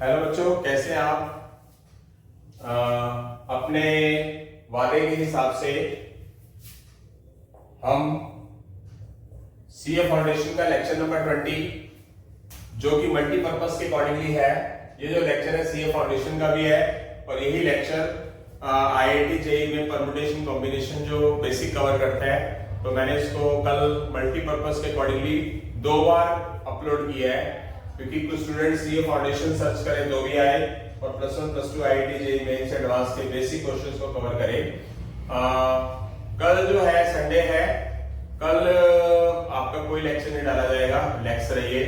Hello बच्चों, कैसे हैं आप? अपने वादे के हिसाब से हम सीए फाउंडेशन का लेक्चर नंबर 20 जो कि मल्टीपर्पज के अकॉर्डिंगली है, ये जो लेक्चर है सीए फाउंडेशन का भी है और यही लेक्चर आईआईटी जेईई में परम्यूटेशन कॉम्बिनेशन जो बेसिक कवर करता है। तो मैंने इसको कल मल्टीपर्पज के अकॉर्डिंगली 2 बार अपलोड किया है क्योंकि कुछ स्टूडेंट सीए फाउंडेशन सर्च करें तो भी आए और +1 +2 आईआईटी जेईई मेंस एडवांस के बेसिक क्वेश्चंस को कवर करें। कल जो है संडे है, कल आपका कोई लेक्चर नहीं डाला जाएगा, रिलैक्स रहिए।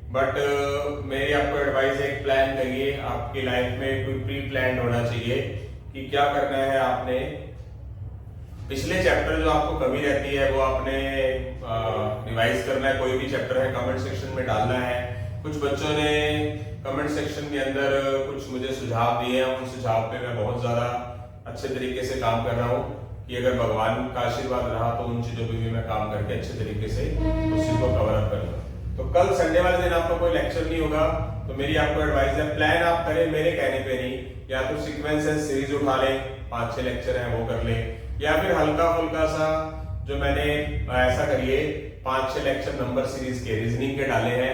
बट मेरी आपको एडवाइस है, एक प्लान करिए। आपकी लाइफ में कोई प्री प्लान होना चाहिए कि क्या करना है आपने। पिछले चैप्टर जो आपको कमी रहती है वो आपने रिवाइज करना है। कोई भी चैप्टर है कमेंट सेक्शन में डालना है। कुछ बच्चों ने कमेंट सेक्शन के अंदर कुछ मुझे सुझाव दिए हैं, उन सुझाव पे मैं बहुत ज्यादा अच्छे तरीके से काम कर रहा हूँ कि अगर भगवान का आशीर्वाद रहा तो उन चीजों पे भी मैं काम करके अच्छे तरीके से उस चीज को कवर अप करूंगा। तो कल संडे वाले दिन आपका कोई लेक्चर नहीं होगा, तो मेरी आपको एडवाइस है, प्लान आप करें मेरे कहने पे नहीं। या तो सीक्वेंस है सीरीज उठा लें, 5-6 लेक्चर है वो कर ले, या फिर हल्का फुल्का सा जो मैंने ऐसा करिए 5-6 लेक्चर नंबर सीरीज के रीजनिंग के डाले हैं,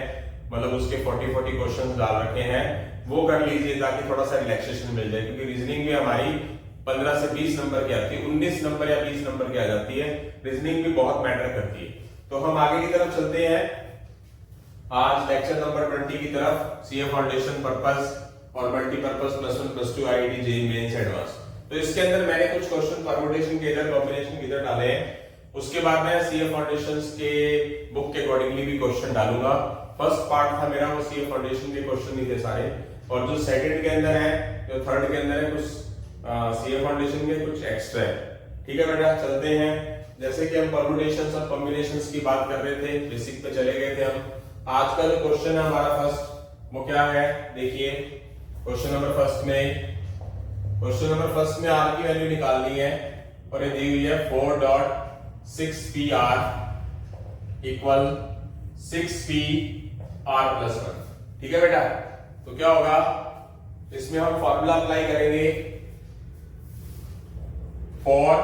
मतलब उसके 40 क्वेश्चंस डाल रखे हैं, वो कर लीजिए ताकि थोड़ा सा रिलैक्सेशन मिल जाए। क्योंकि रीजनिंग भी हमारी 15 से 20 नंबर की आती है, 19 नंबर या 20 नंबर की आ जाती है। रीजनिंग भी बहुत मैटर करती है। तो हम आगे की तरफ चलते हैं, आज लेक्चर नंबर 20 की तरफ, सीए फाउंडेशन पर्पस और multipurpose +1 +2 IIT JEE mains advance. तो इसके अंदर मैंने कुछ क्वेश्चन परम्यूटेशन के इधर, कॉम्बिनेशन के इधर डाले हैं। उसके बाद मैं सीए फाउंडेशन के बुक के अकॉर्डिंगली भी क्वेश्चन डालूंगा। फर्स्ट पार्ट था मेरा वो सीए फाउंडेशन के क्वेश्चन नहीं थे सारे, और जो सेकंड के अंदर है, जो थर्ड के अंदर है, कुछ सीए फाउंडेशन के कुछ एक्स्ट्रा है। ठीक है बेटा, चलते हैं। जैसे कि हम परम्यूटेशंस और कॉम्बिनेशंस की बात कर रहे थे, बेसिक पे चले गए थे हम। आज का जो क्वेश्चन है हमारा फर्स्ट, वो क्या है देखिए। क्वेश्चन नंबर फर्स्ट में आर की वैल्यू निकालनी है और ये दी हुई है 4.6PR इक्वल 6PR+1। ठीक है बेटा, तो क्या होगा, इसमें हम फॉर्मूला अप्लाई करेंगे फॉर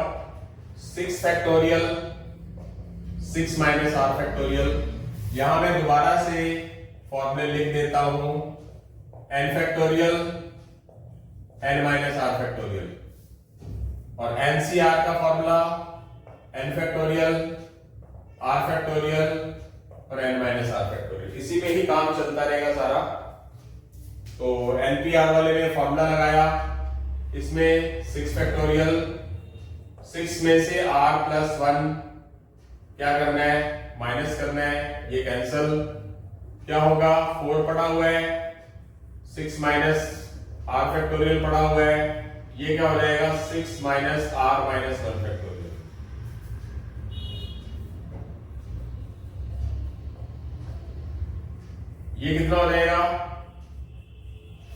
6 फैक्टोरियल 6 - R फैक्टोरियल। यहां मैं दोबारा से फॉर्मूले लिख देता हूं, n factorial n - R factorial, और NCR का formula n factorial R factorial और n - R फैक्टोरियल। इसी पे ही काम चलता रहेगा सारा। तो NPR वाले में फॉर्मूला लगाया, इसमें 6 फैक्टोरियल, 6 में से R+1 क्या करना है, माइनस करना है, ये कैंसल। क्या होगा, 4 पड़ा हुआ है, 6 - R फैक्टोरियल पड़ा हुआ है, ये क्या हो जाएगा, 6 - R - 1 फैक्टोरियल। ये कितना हो जाएगा,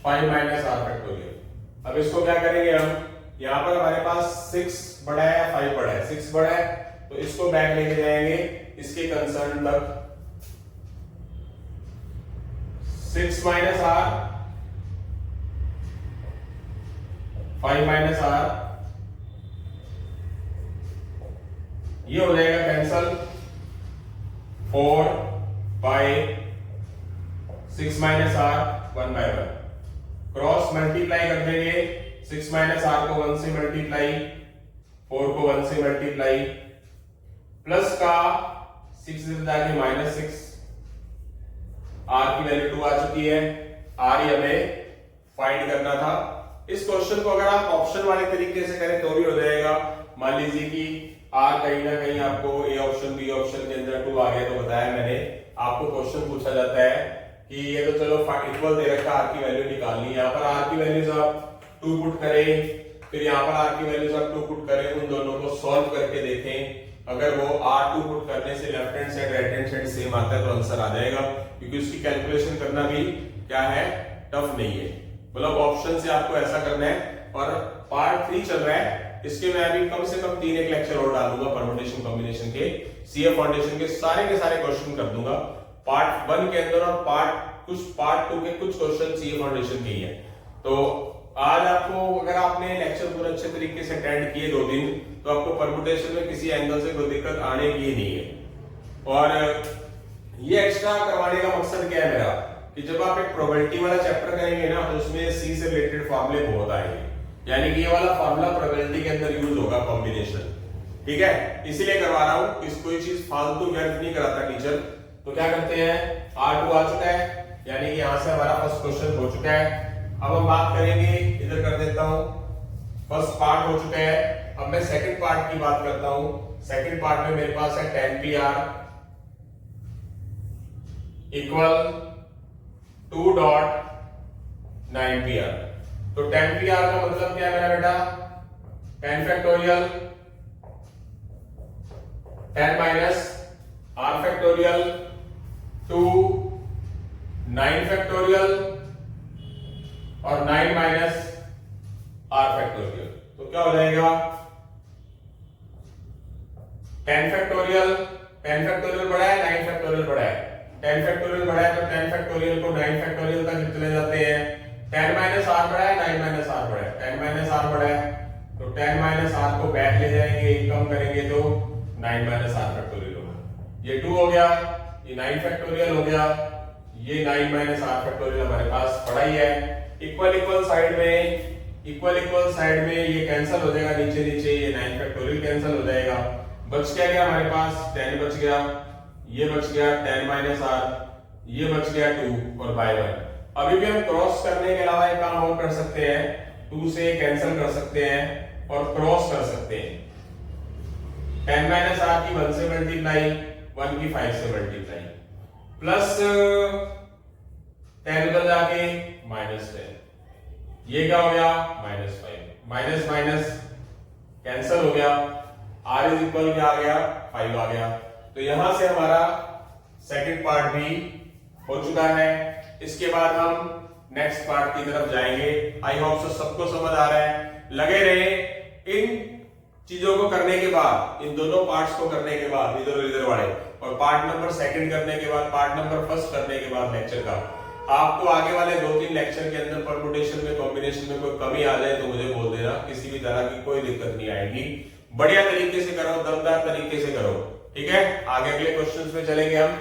5 - R फैक्टोरियल। अब इसको क्या करेंगे हम, यहां पर हमारे पास 6 बड़ा है या 5 बड़ा है, 6 बड़ा है, तो इसको बैक लेके जाएंगे इसके कंसर्न तक। 6 - R 5 - R, ये हो जाएगा cancel. 4 by 6 - R 1/1, cross multiply कर देंगे। 6 - R को 1 से मल्टीप्लाई, 4 को 1 से मल्टीप्लाई, प्लस का 6 जाके -6, R की वैल्यू 2 आ चुकी है। R ही हमें फाइंड करना था। इस क्वेश्चन को अगर आप ऑप्शन वाले तरीके से करें तो भी हो जाएगा। मान लीजिए कि R कहीं ना कहीं आपको A ऑप्शन B ऑप्शन के अंदर 2 आ गया, तो बताया मैंने आपको क्वेश्चन पूछा जाता है कि ये तो चलो इक्वल दे रखा, R की वैल्यू निकालनी है। यहाँ पर R की वैल्यूज आप 2 पुट करें, फिर यहाँ पर R की वैल्यूज आप 2 पुट करें, उन दोनों को सॉल्व करके देखें। अगर वो R2 पुट करने से left hand side right hand side same आता है तो आंसर आ जाएगा, क्योंकि उसकी कैलकुलेशन करना भी क्या है, टफ नहीं है। मतलब ऑप्शन से आपको ऐसा करना है। और पार्ट 3 चल रहा है, इसके मैं अभी कम से कम 3 लेक्चर और डालूंगा परम्यूटेशन कॉम्बिनेशन के, सीए फाउंडेशन के सारे क्वेश्चन कर दूंगा। पार्ट 1 के अंदर और पार्ट कुछ पार्ट 2 के कुछ क्वेश्चन सीए फाउंडेशन के ही है। तो आज आपको, अगर आपने लेक्चर पूरा अच्छे तरीके से अटेंड किए 2 दिन, तो आपको परम्यूटेशन में किसी एंगल से कोई दिक्कत आने की नहीं है। और ये एक्स्ट्रा करवाने का मकसद क्या है मेरा, कि जब आप एक प्रोबेबिलिटी वाला चैप्टर करेंगे ना, तो उसमें सी से रिलेटेड फॉर्मूले बहुत आएंगे, यानी कि ये वाला फॉर्मूला प्रोबेबिलिटी के अंदर यूज होगा, कॉम्बिनेशन। ठीक है, इसीलिए करवा रहा हूं, इस कोई चीज फालतू व्यर्थ नहीं कराता टीचर। तो क्या करते हैं, R2 आ चुका है, यानी कि यहां से हमारा फर्स्ट क्वेश्चन हो चुका है। अब हम बात करेंगे, इधर कर देता हूं, फर्स्ट पार्ट हो चुका है। अब मैं सेकंड पार्ट की बात करता हूं। सेकंड पार्ट में मेरे पास है 10pr इक्वल 2.9pr। तो 10pr का मतलब क्या है मेरा बेटा, 10 factorial 10 minus r factorial 2 9 factorial और 9 माइनस r फैक्टोरियल। तो क्या हो जाएगा, 10 फैक्टोरियल बड़ा है, 9 फैक्टोरियल बड़ा है। 10 फैक्टोरियल बड़ा है तो 10 फैक्टोरियल को 9 फैक्टोरियल तक चले जाते हैं। 10 माइनस r बड़ा है, 9 माइनस r बड़ा है। 10 माइनस r बड़ा है तो 10 माइनस r को बैक ले जाएंगे, कम करेंगे तो 9 माइनस r फैक्टोरियल होगा। ये 2 हो गया, ये 9 फैक्टोरियल हो गया, ये 9 माइनस r फैक्टोरियल हमारे पास पड़ा ही है। इक्वल इक्वल साइड में ये कैंसिल हो जाएगा, नीचे नीचे ये 9 फैक्टोरियल कैंसिल हो जाएगा। बच क्या गया हमारे पास, 10 बच गया, ये बच गया 10 माइनस r, ये बच गया 2 और बाय 1। अभी भी हम क्रॉस करने के अलावा एक काम और कर सकते हैं, 2 से कैंसिल कर सकते हैं और क्रॉस कर सकते हैं। 10 माइनस r की 1 से मल्टीप्लाई, 1 की 5 से मल्टीप्लाई, प्लस 10 उधर जाके माइनस 10, ये क्या हो गया माइनस 5, माइनस माइनस कैंसिल हो गया, r इज इक्वल क्या आ गया 5 आ गया। तो यहां से हमारा सेकंड पार्ट भी हो चुका है। इसके बाद हम नेक्स्ट पार्ट की तरफ जाएंगे। आई होप सो सबको समझ आ रहा है। लगे रहे, इन चीजों को करने के बाद, इन दोनों पार्ट्स को करने के बाद, इधर और इधर वाले, और पार्ट नंबर सेकंड करने के बाद, पार्ट नंबर फर्स्ट करने के बाद लेक्चर का, आपको आगे वाले 2-3 लेक्चर के अंदर परम्यूटेशन में, कॉम्बिनेशन में कोई कमी आ जाए तो मुझे बोल देना, किसी भी तरह की कोई दिक्कत नहीं आएगी। बढ़िया तरीके से करो, दमदार तरीके से करो, ठीक है। आगे अगले क्वेश्चंस में चलेंगे हम।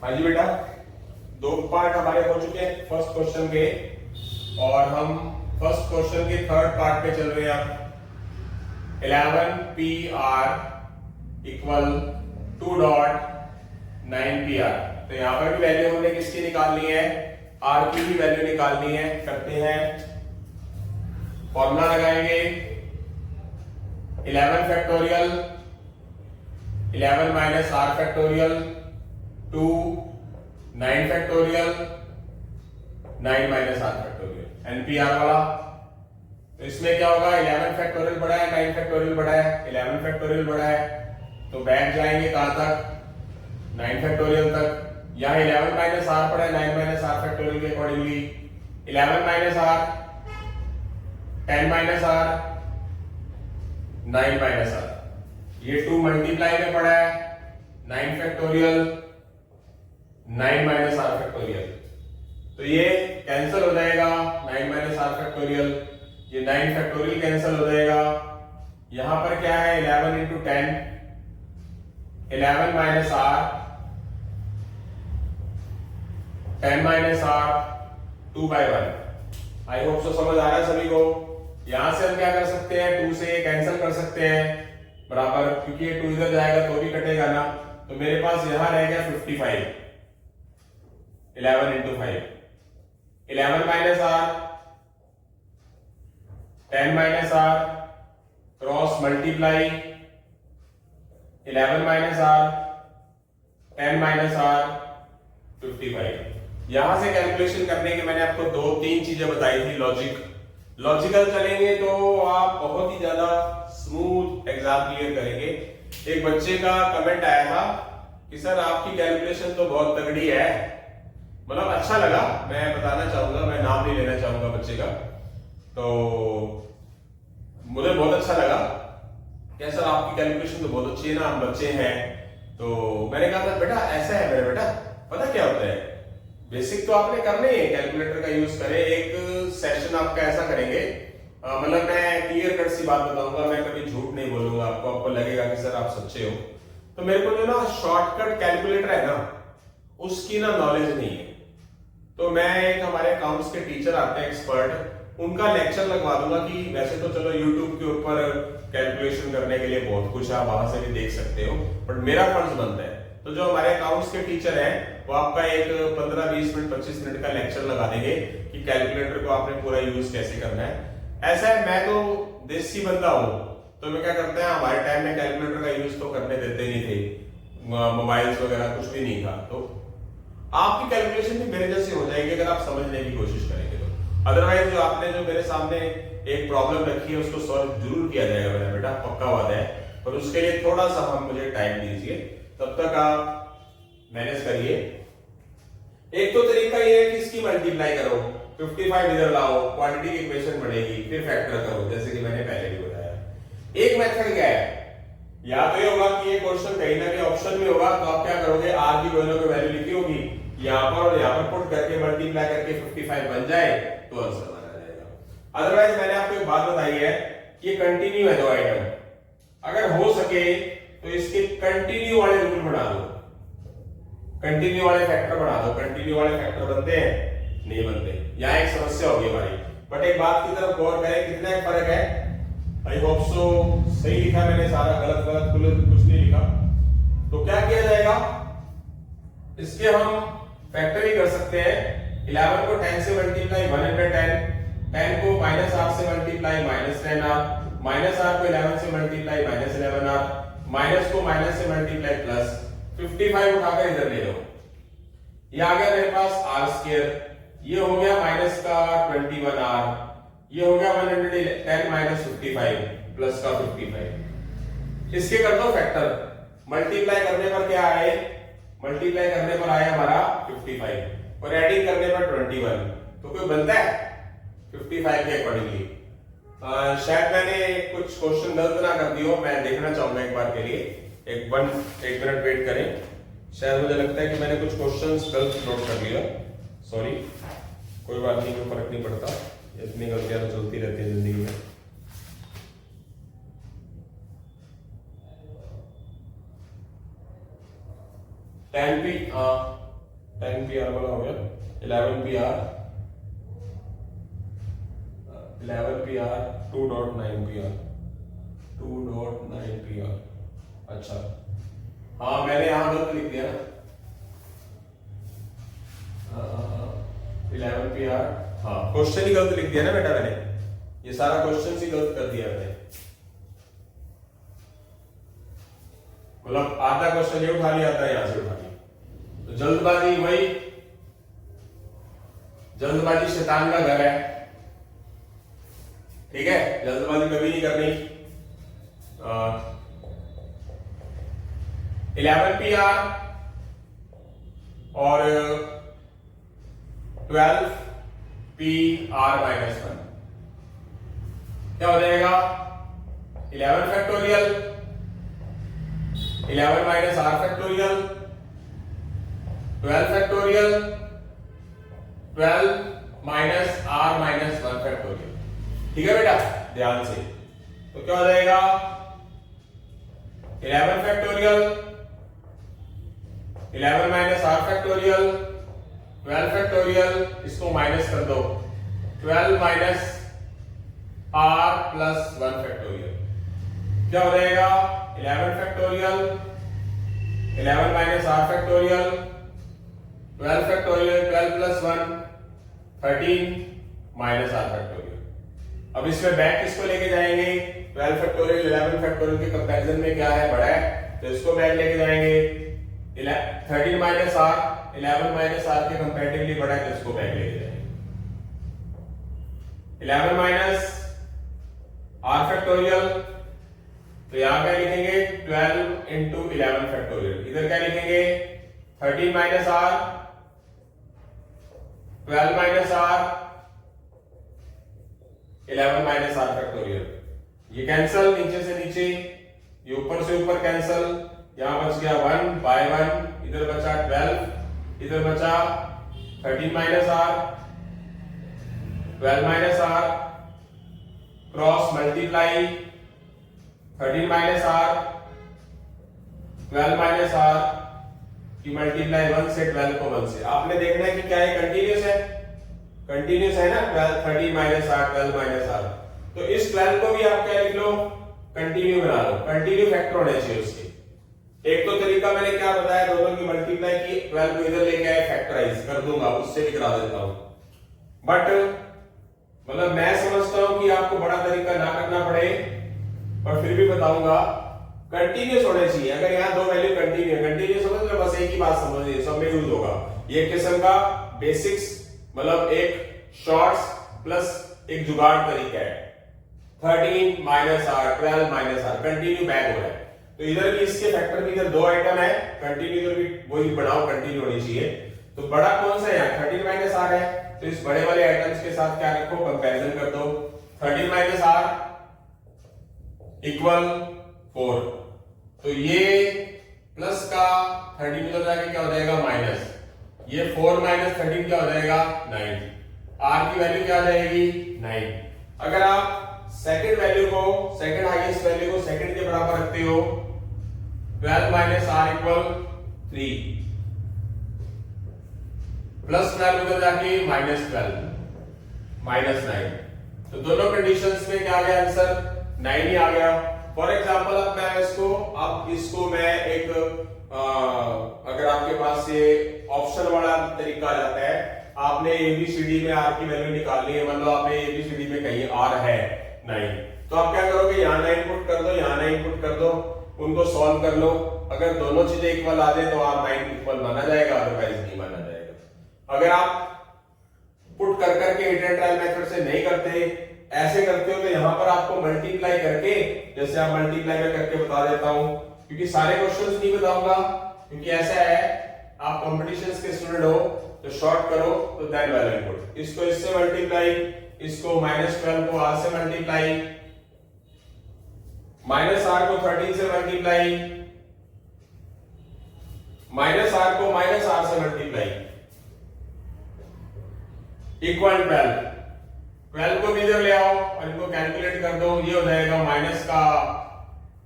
हाँ जी बेटा, 2 पार्ट हमारे हो चुके हैं फर्स्ट क्वेश्चन के, और हम फर्स्ट क्वेश्चन के थर्ड पार्ट पे चल रहे हैं अब। 11pr equal 2.9pr। तो यहां पर भी वैल्यू हमने किसकी निकालनी है, r की भी वैल्यू निकालनी है। करते हैं, फॉर्मूला लगाएंगे, 11 factorial 11 minus r factorial 2 9 factorial 9 minus r factorial npr वाला। तो इसमें क्या होगा, 11 फैक्टोरियल बड़ा है, 9 फैक्टोरियल बड़ा है, 11 फैक्टोरियल बड़ा है, तो बैक जाएंगे कहां तक, 9 फैक्टोरियल तक। यहाँ 11 माइनस r पड़ा है, 9 माइनस r फैक्टोरियल के accordingly 11 minus r 10 minus r 9 minus r, ये 2 मल्टीप्लाई में पड़ा है, 9 फैक्टोरियल 9 माइनस r फैक्टोरियल, तो ये कैंसिल हो जाएगा, 9 माइनस r फैक्टोरियल, ये 9 फैक्टोरियल कैंसिल हो जाएगा। यहां पर क्या है, 11 into 10, 11 minus r 10 minus r 2/1। I hope so समझ आ रहा है सभी को। यहां से हम क्या कर सकते हैं, 2 से कैंसिल कर सकते हैं बराबर, क्योंकि ये 2 इधर जाएगा तो भी कटेगा ना। तो मेरे पास यहां रह गया 55, 11 into 5, 11 minus r 10 minus r cross multiply, 11 minus r 10 minus r 55। यहां से कैलकुलेशन करने के मैंने आपको 2-3 चीजें बताई थी। लॉजिकल चलेंगे तो आप बहुत ही ज्यादा स्मूथ एग्जाम क्लियर करेंगे। एक बच्चे का कमेंट आया था कि सर आपकी कैलकुलेशन तो बहुत तगड़ी है, मतलब अच्छा लगा, मैं बताना चाहूंगा, मैं नाम नहीं लेना चाहूंगा बच्चे का, तो मुझे बहुत अच्छा लगा। क्या सर आपकी कैलकुलेशन तो बहुत अच्छी है ना, हम बच्चे हैं। तो मैंने कहा था बेटा ऐसा है मेरे बेटा, पता क्या होता है, बेसिक तो आपने करना ही है, कैलकुलेटर का यूज करें। एक सेशन आपका ऐसा करेंगे, मतलब मैं क्लियर कट सी बात बताऊंगा, मैं कभी झूठ नहीं बोलूंगा, आपको लगेगा कि सर आप सच्चे हो। तो मेरे को जो ना शॉर्टकट कैलकुलेटर है ना, उसकी ना नॉलेज नहीं है। तो मैं एक हमारे अकाउंट्स के टीचर आते हैं एक्सपर्ट, उनका लेक्चर लगवा दूंगा कि वैसे तो चलो यूट्यूब के ऊपर कैलकुलेशन करने के लिए बहुत कुछ है, आप वहां से भी देख सकते हो, बट मेरा फर्ज बनता है तो जो हमारे अकाउंट्स के टीचर हैं वो आपका एक 15-20 मिनट 25 मिनट का लेक्चर लगा देंगे कि कैलकुलेटर को आपने पूरा यूज कैसे करना है। ऐसा है, मैं तो देसी बंदा हूं, तो मैं क्या करते हैं, हमारे टाइम में कैलकुलेटर का यूज तो करने देते नहीं थे, मोबाइल्स वगैरह कुछ भी नहीं था। तो आपकी कैलकुलेशन भी मेरे जैसी हो जाएगी अगर आप समझने की कोशिश करेंगे तो। अदरवाइज जो आपने जो मेरे सामने एक प्रॉब्लम रखी है उसको सॉल्व जरूर किया जाएगा मेरा बेटा, पक्का बात है। पर उसके लिए थोड़ा सा हम मुझे टाइम दीजिए, तब तक आप मैनेज करिए। एक तो तरीका ये है कि इसकी मल्टीप्लाई करो, 55 इधर लाओ, क्वांटिटी की इक्वेशन बढ़ेगी, फिर फैक्टर करो, जैसे कि मैंने पहले भी बताया। एक मेथड क्या है, या तो ये होगा कि ये क्वेश्चन कहीं ना कहीं ऑप्शन में होगा, तो आप क्या करोगे, आर की दोनों की वैल्यू लिखी होगी, यहाँ पर और यहाँ पर पुट करके मल्टीप्लाई करके 55 बन जाए तो आंसर बना जाएगा। अदरवाइज मैंने आपको एक बात बताई है कि ये कंटिन्यू है दो आइटम, अगर हो सके तो इसके कंटिन्यू वाले रूल बना दो, कंटिन्यू वाले फैक्टर बना दो। कंटिन्यू वाले फैक्टर बनते हैं? नहीं बनते। यहाँ एक समस्या होगी हमारी, बट एक बात की तरफ गौर करें, कितना एक फर्क है। आई होप सो सही लिखा मैंने, सारा गलत गलत कुछ नहीं लिखा। तो क्या किया जाएगा, इसके हम फैक्टर ही कर सकते हैं। 11 को 10 से मल्टीप्लाई 110, 10 को -r से मल्टीप्लाई -10r, -r को 11 से मल्टीप्लाई -11r, माइनस को माइनस से मल्टीप्लाई प्लस, 55 उठाकर इधर ले लो, ये आ गया मेरे पास r², ये हो गया माइनस का 21r, ये हो गया 110 माइनस 55 प्लस का 55। इसके कर दो फैक्टर, मल्टीप्लाई करने पर क्या आए, मल्टीप्लाई करने पर आया हमारा 55 और एडिंग करने पर 21, तो कोई बनता है 55 के अकॉर्डिंगली। शायद मैंने कुछ क्वेश्चन गलत ना कर दियो, मैं देखना चाहूंगा एक बार के लिए, एक मिनट वेट करें। शायद मुझे लगता है कि मैंने कुछ क्वेश्चंस गलत नोट कर लिया, सॉरी, कोई बात नहीं, कोई फर्क नहीं पड़ता, इतनी गलतियां तो चलती रहती है जिंदगी में। टेन पी आर वाला हो गया, 11 पी आर 2.9 पी आर। अच्छा हाँ, मैंने यहां गलत लिख दिया ना, 11 पी आर, हाँ क्वेश्चन ही गलत लिख दिया ना बेटा मैंने, ये सारा क्वेश्चन ही गलत कर दिया मैंने, मतलब आधा क्वेश्चन ये उठा लिया, आधा यहां से उठा लिया। तो जल्दबाजी, वही जल्दबाजी शैतान का घर है, ठीक है, जल्दबाजी कभी नहीं करनी। 11 पी आर और 12 पी आर माइनस 1 क्या हो जाएगा, 11 factorial, 11 minus r factorial, 12 factorial, 12 minus r minus 1 factorial. ठीक है बेटा, ध्यान से। तो क्या हो जाएगा, 11 factorial, 11 minus r factorial, 12 factorial, इसको माइनस कर दो, 12 माइनस आर प्लस 1 फैक्टोरियल। क्या हो जाएगा, 11 factorial, 11 minus r factorial, 12 factorial, 12 plus 1 13 minus r factorial. अब इसमें बैक किसको लेके जाएंगे, 12 फैक्टोरियल 11 फैक्टोरियल के कंपैरिजन में क्या है, बड़ा है, तो इसको बैक लेके जाएंगे। 13 माइनस आर 11 माइनस आर के कंपैरेटिवली बड़ा है, तो इसको बैक लेके जाएंगे। 11 माइनस आर फैक्टोरियल, तो यहां क्या लिखेंगे, 12 इंटू 11 फैक्टोरियल। इधर क्या लिखेंगे, 13 minus r, 12 minus r, 11 minus r factorial. ये कैंसल, नीचे से नीचे ये ऊपर से ऊपर कैंसल, यहां बच गया 1 बाय 1, इधर बचा 12, इधर बचा 13 minus r, 12 minus r, cross multiply 13 minus r, 12 minus r की मल्टीप्लाई 1 से 12 को 1 से। आपने देखना है कि क्या ये कंटिन्यूस है, कंटिन्यूस है ना, 12 13 माइनस आर 12 माइनस आर। तो इस 12 को भी आप क्या लिख लो, कंटिन्यू बना लो, कंटिन्यू फैक्टर होने चाहिए उसके। एक तो तरीका मैंने क्या बताया, दोनों की मल्टीप्लाई की, 12 को इधर लेके आए फैक्टराइज कर दूंगा, उससे भी करा देता हूं। बट मतलब मैं समझता हूं कि आपको बड़ा तरीका ना करना पड़े, पर फिर भी बताऊंगा कंटिन्यूस होने चाहिए। अगर यहाँ दो वैल्यू कंटिन्यूस समझ लो, बस एक ही बात समझ लीजिए, सब में यूज होगा। ये किस्म का बेसिक्स, मतलब एक शॉर्ट्स प्लस एक जुगाड़ तरीका है। 13 minus r 12 minus r continue back हो रहा है, तो इधर भी इसके फैक्टर भी इधर दो आइटम है, कंटिन्यू इधर भी वही बनाओ, कंटिन्यू होनी चाहिए। तो बड़ा कौन सा है यहाँ, 13 माइनस आर है, तो इस बड़े वाले आइटम्स के साथ क्या रखो, कंपैरिजन कर दो। 13 माइनस आर इक्वल 4, तो ये प्लस का 13 उधर जाके क्या हो जाएगा माइनस, ये 4 माइनस 13 क्या हो जाएगा 9, आर की वैल्यू क्या आ जाएगी 9। अगर आप सेकंड वैल्यू को, सेकंड हाईएस्ट वैल्यू को सेकंड के बराबर रखते हो, 12 माइनस आर इक्वल 3, प्लस 12 उधर जाके माइनस 12 माइनस 9। तो दोनों कंडीशंस में क्या आ गया आंसर 9 ही आ गया। फॉर एग्जांपल अब मैं इसको मैं एक अगर आपके पास ये ऑप्शन वाला तरीका आ जाता है, आपने एबीसीडी में आर की वैल्यू निकालनी है, मतलब आपने एबीसीडी में कहीं आर है 9, तो आप क्या करोगे, यहाँ 9 पुट कर दो, यहाँ 9 पुट कर दो, उनको सॉल्व कर लो। अगर दोनों चीजें इक्वल आ जाए तो आर 9 इक्वल माना जाएगा, अदरवाइज नहीं माना जाएगा। अगर आप पुट कर करके हिट एंड ट्रायल मेथड से नहीं करते, ऐसे करते हो, तो यहां पर आपको मल्टीप्लाई करके, जैसे आप मल्टीप्लाई में करके बता देता हूं, क्योंकि सारे क्वेश्चंस नहीं बताऊंगा, क्योंकि ऐसा है आप कॉम्पिटिशन्स के स्टूडेंट हो तो शॉर्ट करो, तो देन वेल एंड गुड। इसको इससे मल्टीप्लाई, इसको -12 को r से मल्टीप्लाई, माइनस आर को 13 से मल्टीप्लाई, माइनस आर को माइनस आर से मल्टीप्लाई, इक्वल 12 को भी इधर ले आओ और इनको कैलकुलेट कर दो, ये हो जाएगा माइनस का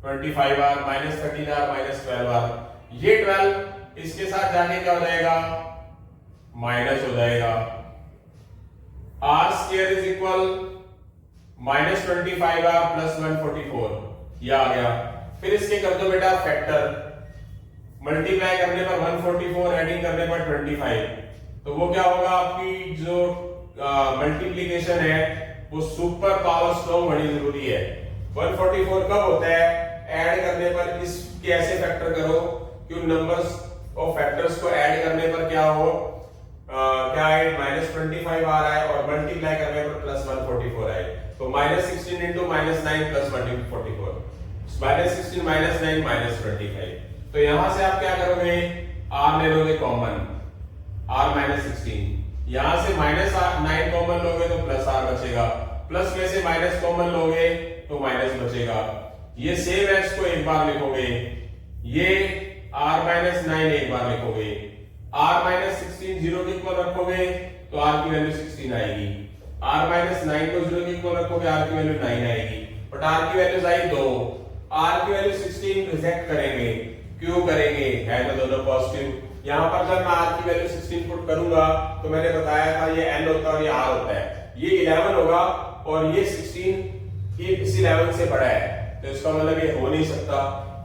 25 r, minus 13 r, minus 12 r. ये 12 इसके साथ जाके क्या हो जाएगा माइनस हो जाएगा, r square is equal -25 r plus 144, ये आ गया। फिर इसके कर दो बेटा फैक्टर, मल्टीप्लाई करने पर 144, एडिंग करने पर 25, तो वो क्या होगा, आपकी जो मल्टीप्लीकेशन है वो सुपर पावर स्ट्रॉन्ग होनी जरूरी है। 144 कब होता है, ऐड करने पर, इसके ऐसे फैक्टर करो कि उन नंबर्स और फैक्टर्स को ऐड करने पर क्या हो, क्या है -25 आ रहा है और मल्टीप्लाई करने पर +144 आए, तो -16 इंटू -9 प्लस 144, -16 -9 -25। तो यहां से आप क्या करोगे, r ले लोगे कॉमन, r -16, यहां से -9 कॉमन लोगे तो +r बचेगा, प्लस में से माइनस कॉमन लोगे तो माइनस बचेगा। ये सेम x को एक बार लिखोगे, ये r-9 एक बार लिखोगे, r-16 0 के इक्वल रखोगे तो r की वैल्यू 16 आएगी, r-9 को 0 के इक्वल रखोगे r की वैल्यू 9 आएगी, बट r की वैल्यू आई 2, r की वैल्यू 16 रिजेक्ट करेंगे, क्यों करेंगे, है तो दोनों पॉजिटिव। यहां पर जब मैं r की वैल्यू 16 पुट करूंगा तो मैंने बताया था ये n होता है और ये r होता है, ये 11 होगा और ये 16 ये इस 11 से बड़ा है, तो इसका मतलब ये हो नहीं सकता,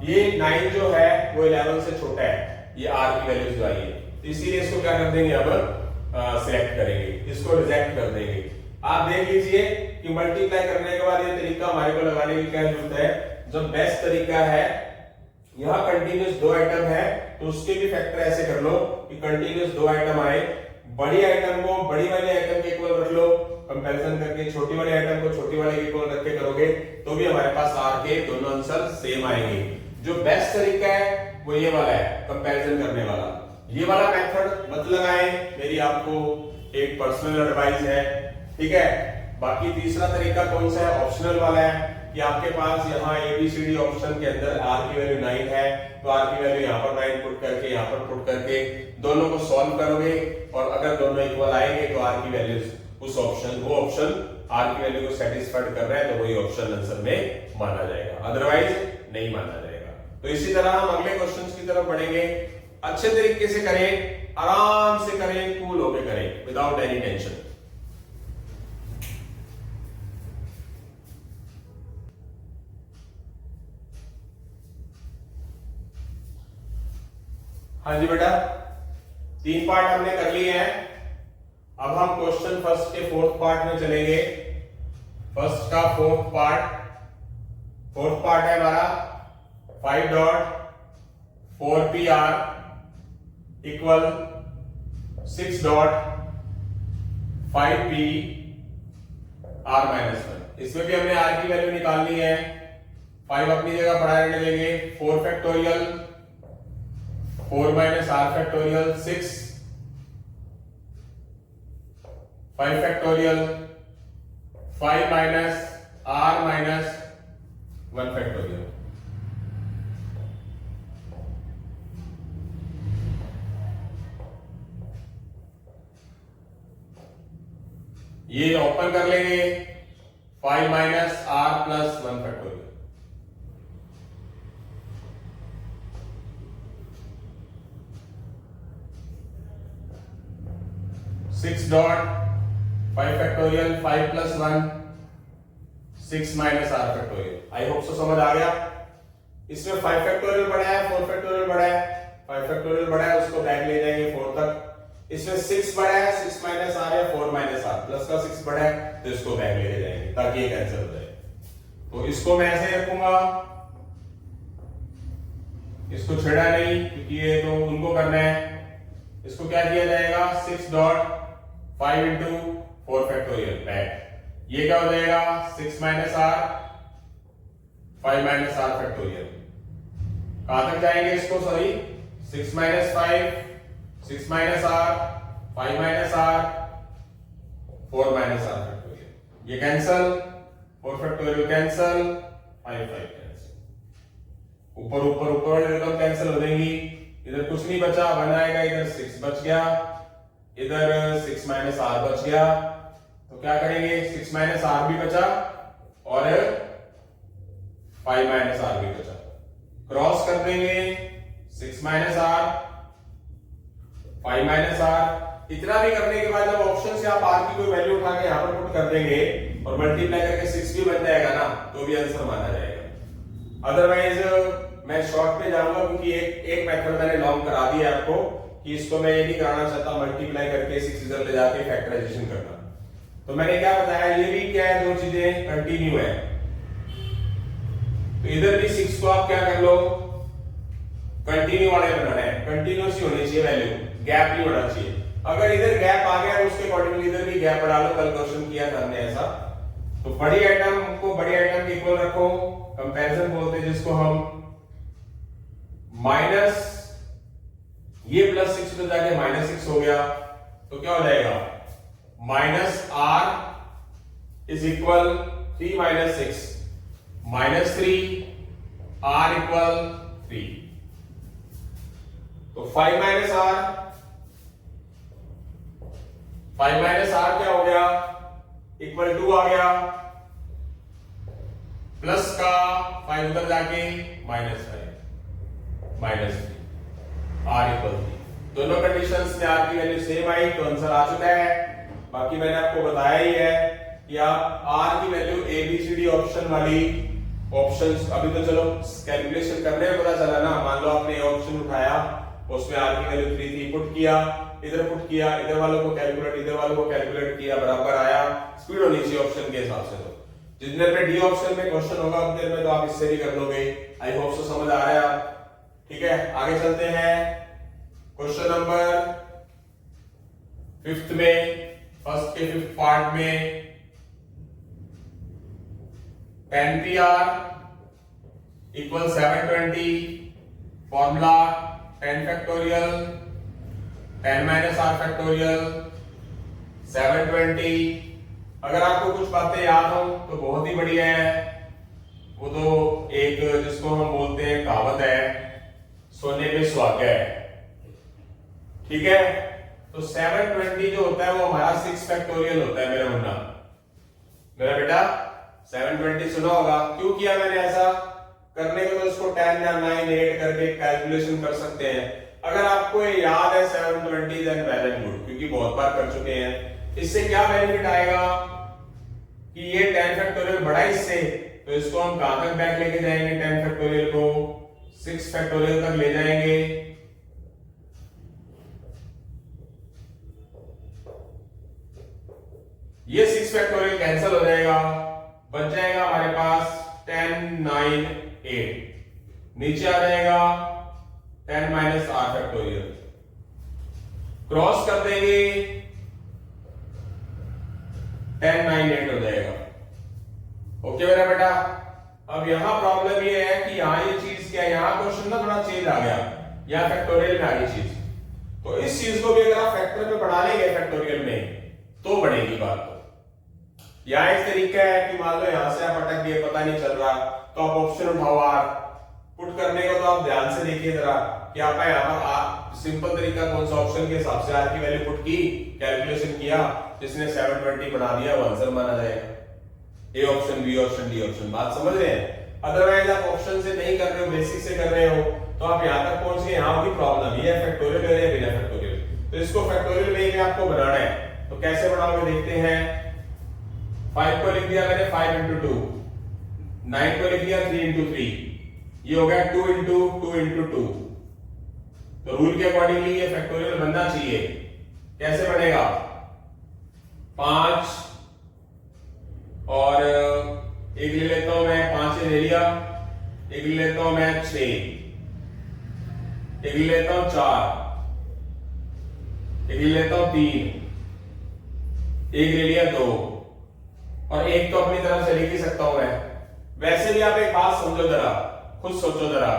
ये 9 जो है वो 11 से छोटा है, ये r की वैल्यू जो आई है, तो इसीलिए इसको क्या कर देंगे, अब सिलेक्ट करेंगे, इसको रिजेक्ट कर देंगे। आप देख लीजिए कि मल्टीप्लाई करने के बाद ये तरीका हमारे को लगाने की क्या जरूरत है, जो बेस्ट तरीका है, यहाँ कंटिन्यूस दो आइटम है तो उसके भी फैक्टर ऐसे कर लो कि कंटिन्यूस दो आइटम आए, बड़ी आइटम को बड़ी वाले आइटम के इक्वल रख लो कंपैरिजन करके, छोटी वाले आइटम को छोटी वाले के इक्वल रख के करोगे तो भी हमारे पास r के दोनों आंसर सेम आएंगे। जो बेस्ट तरीका है वो ये वाला है, कंपैरिजन करने वाला। ये वाला मेथड मत लगाएं, मेरी आपको एक पर्सनल एडवाइस है, ठीक है। बाकी तीसरा तरीका कौन सा है, ऑप्शनल वाला है, कि आपके पास यहाँ ABCD ऑप्शन के अंदर R की वैल्यू 9 है, तो R की वैल्यू यहाँ पर 9 पुट करके यहाँ पर पुट करके दोनों को सॉल्व करोगे और अगर दोनों इक्वल आएंगे तो R की वैल्यू उस ऑप्शन वो ऑप्शन R की वैल्यू को सेटिस्फाइड कर रहा है तो वही ऑप्शन आंसर में माना जाएगा, अदरवाइज नहीं माना जाएगा। तो इसी तरह हम अगले क्वेश्चंस की तरफ बढ़ेंगे। अच्छे तरीके से करें, आराम से करें, कूल होके करें, विदाउट एनी टेंशन। हाँ जी बेटा, 3 पार्ट हमने कर लिए हैं। अब हम क्वेश्चन फर्स्ट के 4th पार्ट में चलेंगे। फर्स्ट का 4th पार्ट है हमारा 5.4PR इक्वल 6.5PR-1। इसमें भी हमने R की वैल्यू निकालनी है। 5 अपनी जगह पढ़ा रहने देंगे। 4 factorial 4 minus R factorial 6, 5 factorial 5 minus R minus 1 factorial. ये ओपन कर लेंगे 5 minus R plus 1 factorial. 6.5 factorial 5 plus 1 6 minus R factorial. I hope so समझ आ गया। इसमें 5 फैक्टोरियल बड़ा है, 4 फैक्टोरियल बड़ा है। 5 फैक्टोरियल बड़ा है, उसको बैक ले जाएंगे 4 तक। इसमें 6 बड़ा है, 6 माइनस R या 4 माइनस R, प्लस का 6 बड़ा है तो इसको बैक ले जाएंगे ताकि ये कैंसिल हो जाए। तो इसको मैं ऐसे रखूंगा, इसको छेड़ा नहीं क्योंकि ये तो उनको करना है। इसको क्या किया जाएगा 6.5 इंटू 4 फैक्टोरियल बैक। ये क्या हो जाएगा 6 minus R 5 minus R factorial. कहां तक जाएंगे इसको, sorry 6 minus 5 6 minus R 5 minus R 4 minus R factorial. ये कैंसल, 4 फैक्टोरियल कैंसल, 5 कैंसल, ऊपर ऊपर ऊपर वाले रकम कैंसिल हो जाएंगी। इधर कुछ नहीं बचा, 1 आएगा, इधर 6 बच गया, इधर 6 माइनस R बच गया। तो क्या करेंगे 6 माइनस R भी बचा और 5 माइनस R भी बचा। क्रॉस कर देंगे 6 माइनस R 5 माइनस R। इतना भी करने के बाद जब ऑप्शन से आप R की कोई वैल्यू उठा के यहां पर पुट कर देंगे और मल्टीप्लाई करके 6 भी बन जाएगा ना, तो भी आंसर माना जाएगा। अदरवाइज मैं शॉर्ट पे जाऊंगा क्योंकि एक मेथड मैंने लॉन्ग करा दिया है आपको कि इसको मैं ये नहीं कराना चाहता मल्टीप्लाई करके 6 इधर ले जाके फैक्टराइजेशन करना। तो मैंने क्या बताया, ये भी क्या है, दो चीजें कंटिन्यू है। तो इधर भी 6 को आप क्या कर लो, कंटिन्यू वाले बनाना है, कंटिन्यूस ही होनी चाहिए वैल्यू, गैप नहीं होना चाहिए। अगर इधर गैप आ गया तो उसके अकॉर्डिंगली इधर भी गैप बढ़ा लो। कल क्वेश्चन किया था हमने ऐसा। तो बड़ी आइटम को बड़ी आइटम के इक्वल रखो, कंपैरिजन बोलते हैं जिसको हम। माइनस ये प्लस 6 में जाके माइनस 6 हो गया, तो क्या हो जाएगा minus R is equal 3 minus 6 minus 3 R equal 3। तो 5 माइनस R क्या हो गया, इक्वल 2 आ गया, प्लस का 5 उधर जाके माइनस 5 माइनस 3 R इक्वल 3। दोनों कंडीशंस में R की वैल्यू सेम आई तो आंसर आ चुका है। बाकी मैंने आपको बताया ही है कि आप R की वैल्यू ABCD ऑप्शन वाली ऑप्शंस, अभी तो चलो कैलकुलेशन करने में पता चला ना। मान लो आपने ऑप्शन उठाया, उसमें R की वैल्यू 3 थी, पुट किया, इधर पुट किया, इधर वालों को कैलकुलेट, इधर वालों को कैलकुलेट किया, बराबर आया। स्पीड होनी चाहिए ऑप्शन के हिसाब से। तो जितने पे डी ऑप्शन में क्वेश्चन होगा उतने में तो आप इससे भी कर लोगे। आई होप सो समझ आ रहा है आप। ठीक है, आगे चलते हैं क्वेश्चन नंबर 5th में, फर्स्ट के 5th पार्ट में 10PR equal 720, formula 10 factorial 10 minus R factorial 720। अगर आपको कुछ बातें याद हो तो बहुत ही बढ़िया है। वो तो एक जिसको हम बोलते हैं कहावत है, सोने पे सुहागा है, ठीक है। तो 720 जो होता है वो हमारा 6 फैक्टोरियल होता है मेरा मुन्ना, मेरा बेटा। 720 सुना होगा, क्यों किया मैंने ऐसा करने को, तो इसको 10 या 9 8 करके कैलकुलेशन कर सकते हैं। अगर आपको ये याद है 720 देन वेल एंड गुड, क्योंकि बहुत बार कर चुके हैं। इससे क्या बेनिफिट आएगा कि ये 10 फैक्टोरियल बड़ा इससे, तो इसको हम कहां तक बैक लेके जाएंगे, 10 फैक्टोरियल को 6 फैक्टोरियल तक ले जाएंगे। ये 6 फैक्टोरियल कैंसिल हो जाएगा, बच जाएगा हमारे पास 10 9 8, नीचे आ जाएगा 10 माइनस आर फैक्टोरियल, क्रॉस कर देंगे 10 9 8 हो जाएगा। ओके मेरा बेटा। अब यहां प्रॉब्लम ये है कि यहां ये चीज क्या है, यहां क्वेश्चन ना थोड़ा चेंज आ गया, यहां फैक्टोरियल में आ गई चीज, तो इस चीज को भी अगर आप फैक्टर में बढ़ा लेंगे फैक्टोरियल में तो बढ़ेगी बात। यहां एक तरीका है कि मान लो यहां से आप अटक गए, पता नहीं चल रहा, तो आप ऑप्शन उठाओ आर, पुट करने को तो आप ध्यान से देखिए जरा कि आपका यहाँ पर आर सिंपल तरीका कौन सा, ऑप्शन के हिसाब से आर की वैल्यू पुट की, कैलकुलेशन किया, जिसने 720 बना दिया वो आंसर माना जाएगा। A option, B option, D option, बात समझ रहे हैं। अदरवाइज आप ऑप्शन से नहीं कर रहे हो, बेसिक से कर रहे हो, तो आप यहाँ तक पहुंच गए, यहाँ भी प्रॉब्लम, ये फैक्टोरियल है या बिना फैक्टोरियल, तो इसको फैक्टोरियल वे में आपको बनाना है। तो कैसे बनाओगे देखते हैं। 5 को लिख दिया मैंने 5 into 2, 9 को लिख दिया 3 into 3, ये हो गया 2 into 2 into 2। तो रूल के अकॉर्डिंगली ये फैक्टोरियल बनना चाहिए। कैसे बनेगा, 5 और एक ले लेता हूं मैं, 5 ले लिया, एक ले लेता हूं मैं 6, एक ले लेता हूं 4, एक ले लेता हूं 3, एक ले लिया 2, और एक तो अपनी तरफ से लिख ही सकता हूं मैं। वैसे भी आप एक बात समझो जरा, खुद सोचो जरा,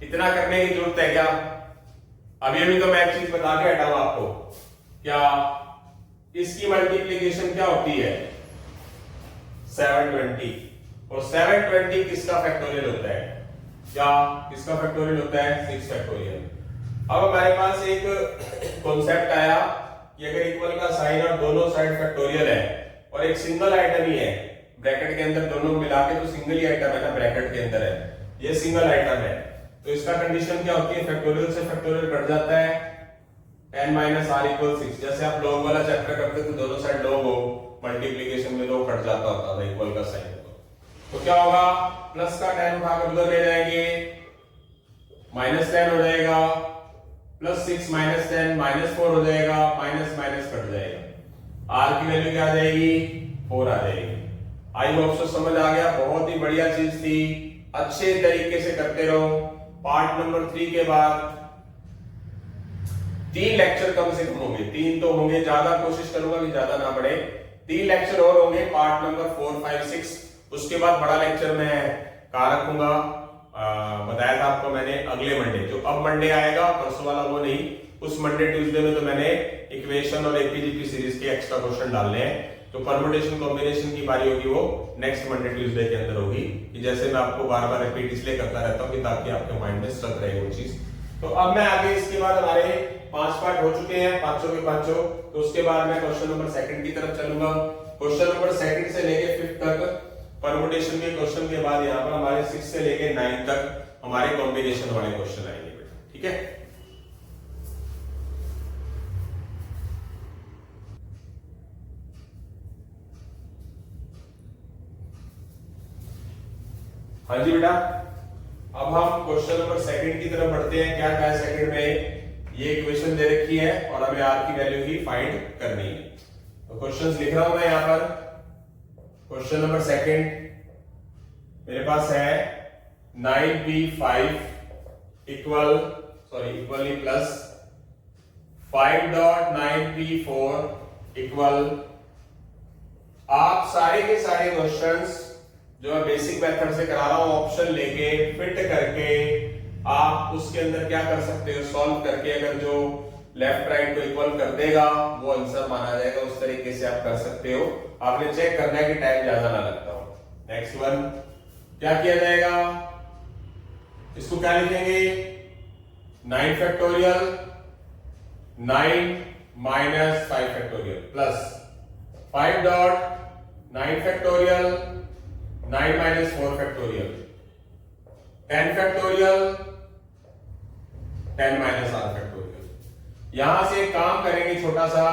इतना करने की जरूरत है क्या? अभी तो मैं एक चीज बता के हटा हूं आपको, क्या इसकी मल्टीप्लीकेशन क्या होती है 720, और 720 किसका फैक्टोरियल होता है, क्या किसका फैक्टोरियल होता है 6 फैक्टोरियल। अब हमारे पास एक कॉन्सेप्ट आया कि अगर इक्वल का साइन और दोनों साइड फैक्टोरियल है और एक सिंगल आइटम ही है ब्रैकेट के अंदर, दोनों मिला के तो सिंगल ही आइटम है ना, ब्रैकेट के अंदर है, ये सिंगल आइटम है, तो इसका कंडीशन क्या होती है, फैक्टोरियल से फैक्टोरियल कट जाता है, 10 माइनस आर इक्वल 6। जैसे आप लॉग वाला चैप्टर करते थे, दोनों साइड लॉग हो, मल्टीप्लीकेशन में तो कट जाता होता था इक्वल का साइन। तो क्या होगा, प्लस का 10 उठाकर उधर ले जाएंगे, माइनस 10 हो जाएगा, प्लस 6 माइनस 10 माइनस 4 हो जाएगा, माइनस माइनस कट जाएगा, आर की वैल्यू क्या आ जाएगी 4 आ जाएगी। आई होप सो समझ आ गया, बहुत ही बढ़िया चीज थी, अच्छे तरीके से करते रहो। पार्ट नंबर 3 के बाद 3 लेक्चर कम से कम होंगे, 3 तो होंगे, ज्यादा कोशिश करूंगा कि ज्यादा ना बढ़े, 3 लेक्चर और होंगे, पार्ट नंबर 4 5 6। उसके बाद बड़ा लेक्चर मैं कहाँ रखूंगा, बताया था आपको मैंने, अगले मंडे, जो अब मंडे आएगा परसों वाला वो नहीं, उस मंडे ट्यूसडे में तो मैंने इक्वेशन और एपीजीपी सीरीज के एक्स्ट्रा क्वेश्चन डालने हैं। तो परम्यूटेशन कॉम्बिनेशन की बारी होगी वो नेक्स्ट मंडे ट्यूसडे के अंदर होगी, कि जैसे मैं आपको बार बार रिपीट इसलिए करता रहता हूँ कि ताकि आपके माइंड में स्टक रहे वो चीज। तो अब मैं आगे, इसके बाद हमारे 5 पार्ट हो चुके हैं, पांचों के पांचों, तो उसके बाद मैं क्वेश्चन नंबर 2 की तरफ चलूंगा। क्वेश्चन नंबर 2 से लेके 5 तक परम्यूटेशन के क्वेश्चन के बाद यहाँ पर हमारे 6 से लेके 9 तक हमारे कॉम्बिनेशन वाले क्वेश्चन आएंगे बेटा, ठीक है। हाँ जी बेटा, अब हम क्वेश्चन नंबर 2 की तरफ बढ़ते हैं। क्या क्या है सेकंड में, ये इक्वेशन दे रखी है और हमें आर की वैल्यू ही फाइंड करनी है। तो क्वेश्चंस लिख रहा हूं मैं यहाँ पर। क्वेश्चन नंबर 2 मेरे पास है 9p5 equally plus 5.9p4 equal. आप सारे के सारे क्वेश्चंस जो मैं बेसिक मेथड से करा रहा हूं, ऑप्शन लेके फिट करके आप उसके अंदर क्या कर सकते हो, सॉल्व करके अगर जो लेफ्ट राइट को इक्वल कर देगा वो आंसर माना जाएगा। उस तरीके से आप कर सकते हो। आपने चेक करना है कि टाइम ज्यादा ना लगता हो। नेक्स्ट वन क्या किया जाएगा, इसको क्या लिखेंगे, 9 factorial 9 minus 5 factorial plus 5 dot 9 factorial 9 minus 4 factorial 10 factorial 10 minus r factorial. यहां से काम करेंगे छोटा सा,